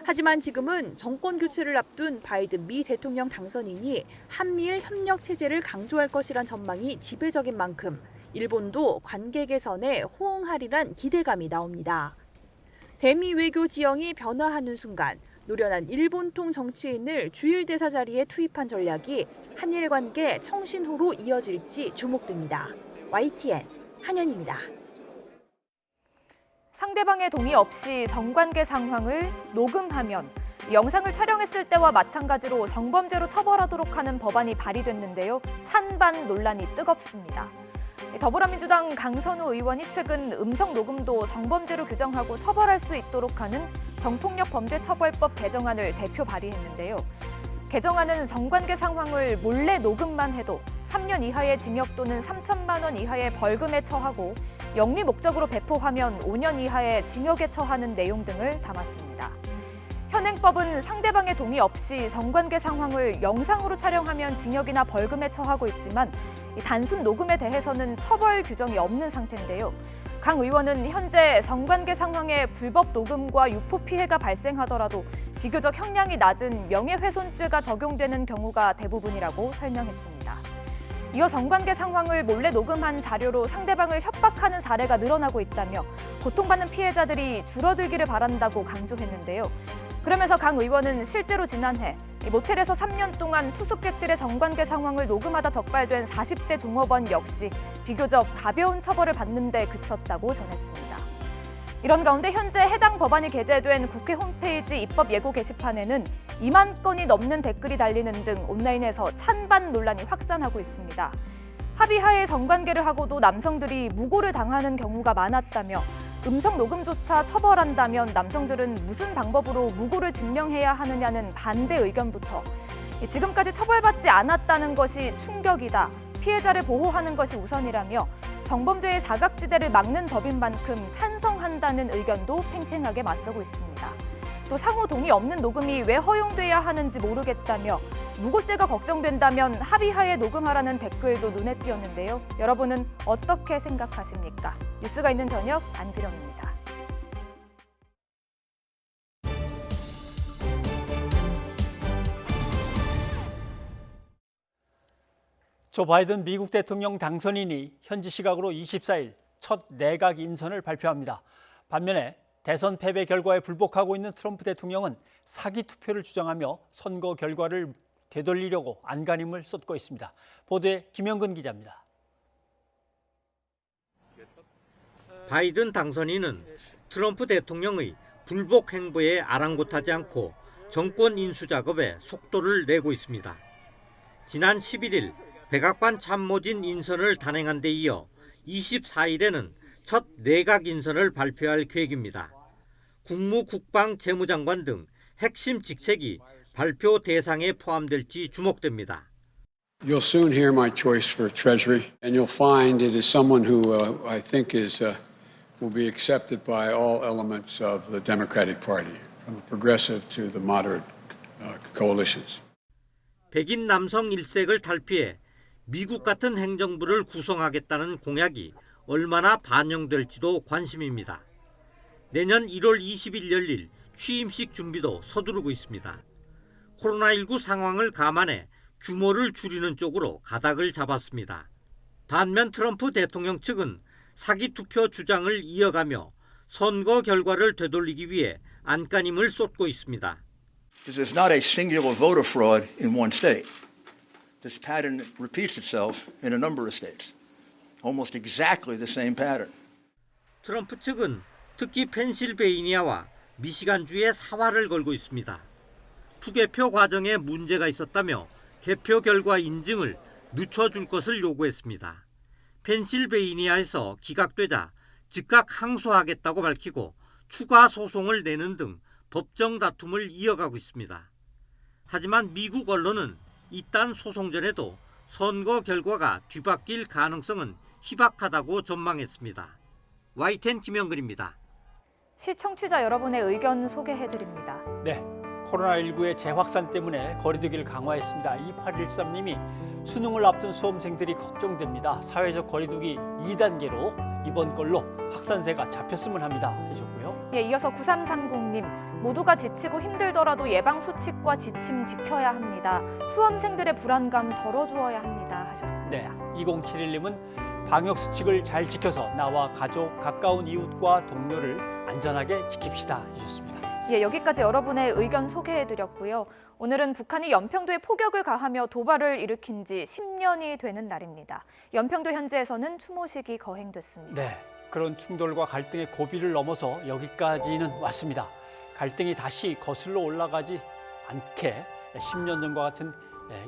하지만 지금은 정권 교체를 앞둔 바이든 미 대통령 당선인이 한미일 협력 체제를 강조할 것이란 전망이 지배적인 만큼 일본도 관계 개선에 호응하리란 기대감이 나옵니다. 대미 외교 지형이 변화하는 순간 노련한 일본통 정치인을 주일 대사 자리에 투입한 전략이 한일 관계 청신호로 이어질지 주목됩니다. YTN 한현입니다. 상대방의 동의 없이 성관계 상황을 녹음하면 영상을 촬영했을 때와 마찬가지로 성범죄로 처벌하도록 하는 법안이 발의됐는데요. 찬반 논란이 뜨겁습니다. 더불어민주당 강선우 의원이 최근 음성 녹음도 성범죄로 규정하고 처벌할 수 있도록 하는 성폭력 범죄처벌법 개정안을 대표 발의했는데요. 개정안은 성관계 상황을 몰래 녹음만 해도 3년 이하의 징역 또는 3천만 원 이하의 벌금에 처하고 영리 목적으로 배포하면 5년 이하의 징역에 처하는 내용 등을 담았습니다. 현행법은 상대방의 동의 없이 성관계 상황을 영상으로 촬영하면 징역이나 벌금에 처하고 있지만 단순 녹음에 대해서는 처벌 규정이 없는 상태인데요. 강 의원은 현재 성관계 상황에 불법 녹음과 유포 피해가 발생하더라도 비교적 형량이 낮은 명예훼손죄가 적용되는 경우가 대부분이라고 설명했습니다. 이어 성관계 상황을 몰래 녹음한 자료로 상대방을 협박하는 사례가 늘어나고 있다며 고통받는 피해자들이 줄어들기를 바란다고 강조했는데요. 그러면서 강 의원은 실제로 지난해 모텔에서 3년 동안 투숙객들의 성관계 상황을 녹음하다 적발된 40대 종업원 역시 비교적 가벼운 처벌을 받는 데 그쳤다고 전했습니다. 이런 가운데 현재 해당 법안이 게재된 국회 홈페이지 입법 예고 게시판에는 2만 건이 넘는 댓글이 달리는 등 온라인에서 찬반 논란이 확산하고 있습니다. 합의하에 성관계를 하고도 남성들이 무고를 당하는 경우가 많았다며 음성 녹음조차 처벌한다면 남성들은 무슨 방법으로 무고를 증명해야 하느냐는 반대 의견부터 지금까지 처벌받지 않았다는 것이 충격이다. 피해자를 보호하는 것이 우선이라며 성범죄의 사각지대를 막는 법인 만큼 찬성한다는 의견도 팽팽하게 맞서고 있습니다. 또 상호 동의 없는 녹음이 왜 허용돼야 하는지 모르겠다며 무고죄가 걱정된다면 합의하에 녹음하라는 댓글도 눈에 띄었는데요. 여러분은 어떻게 생각하십니까? 뉴스가 있는 저녁 안규령입니다. 조 바이든 미국 대통령 당선인이 현지 시각으로 24일 첫 내각 인선을 발표합니다. 반면에 대선 패배 결과에 불복하고 있는 트럼프 대통령은 사기 투표를 주장하며 선거 결과를 되돌리려고 안간힘을 쏟고 있습니다. 보도에 김영근 기자입니다. 바이든 당선인은 트럼프 대통령의 불복 행보에 아랑곳하지 않고 정권 인수 작업에 속도를 내고 있습니다. 지난 11일 백악관 참모진 인선을 단행한 데 이어 24일에는 첫 내각 인선을 발표할 계획입니다. 국무, 국방, 재무장관 등 핵심 직책이 발표 대상에 포함될지 주목됩니다. You'll soon hear my choice for Treasury, and you'll find it is someone who I think will be accepted by all elements of the Democratic Party, from the progressive to the moderate coalitions. 백인 남성 일색을 탈피해 미국 같은 행정부를 구성하겠다는 공약이 얼마나 반영될지도 관심입니다. 내년 1월 20일 열릴 취임식 준비도 서두르고 있습니다. 코로나19 상황을 감안해 규모를 줄이는 쪽으로 가닥을 잡았습니다. 반면 트럼프 대통령 측은 사기 투표 주장을 이어가며 선거 결과를 되돌리기 위해 안간힘을 쏟고 있습니다. This is not a singular voter fraud in one state. This pattern repeats itself in a number of states. Almost exactly the same pattern. 트럼프 측은 특히 펜실베이니아와 미시간주에 사활을 걸고 있습니다. 투개표 과정에 문제가 있었다며 개표 결과 인증을 늦춰줄 것을 요구했습니다. 펜실베이니아에서 기각되자 즉각 항소하겠다고 밝히고 추가 소송을 내는 등 법정 다툼을 이어가고 있습니다. 하지만 미국 언론은 이딴 소송 전에도 선거 결과가 뒤바뀔 가능성은 희박하다고 전망했습니다. YTN 김영근입니다. 시청취자 여러분의 의견 소개해드립니다. 네, 코로나19의 재확산 때문에 거리두기를 강화했습니다. 2813님이 수능을 앞둔 수험생들이 걱정됩니다. 사회적 거리두기 2단계로 이번 걸로 확산세가 잡혔으면 합니다. 해줬고요. 예, 이어서 9330님, 모두가 지치고 힘들더라도 예방수칙과 지침 지켜야 합니다. 수험생들의 불안감 덜어주어야 합니다. 하셨습니다. 네, 2071님은 방역수칙을 잘 지켜서 나와 가족, 가까운 이웃과 동료를 안전하게 지킵시다. 해주셨습니다. 예, 여기까지 여러분의 의견 소개해드렸고요. 오늘은 북한이 연평도에 포격을 가하며 도발을 일으킨 지 10년이 되는 날입니다. 연평도 현지에서는 추모식이 거행됐습니다. 네, 그런 충돌과 갈등의 고비를 넘어서 여기까지는 왔습니다. 갈등이 다시 거슬러 올라가지 않게 10년 전과 같은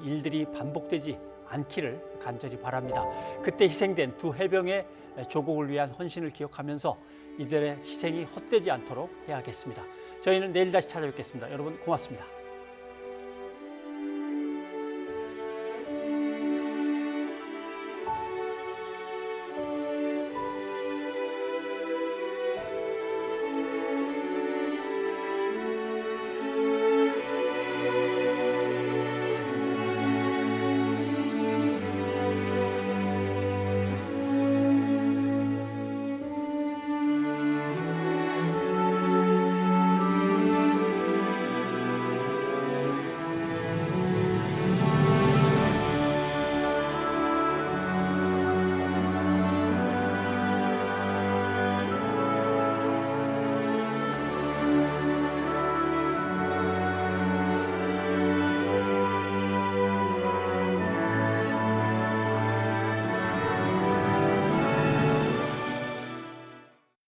일들이 반복되지 않기를 간절히 바랍니다. 그때 희생된 두 해병의 조국을 위한 헌신을 기억하면서 이들의 희생이 헛되지 않도록 해야겠습니다. 저희는 내일 다시 찾아뵙겠습니다. 여러분 고맙습니다.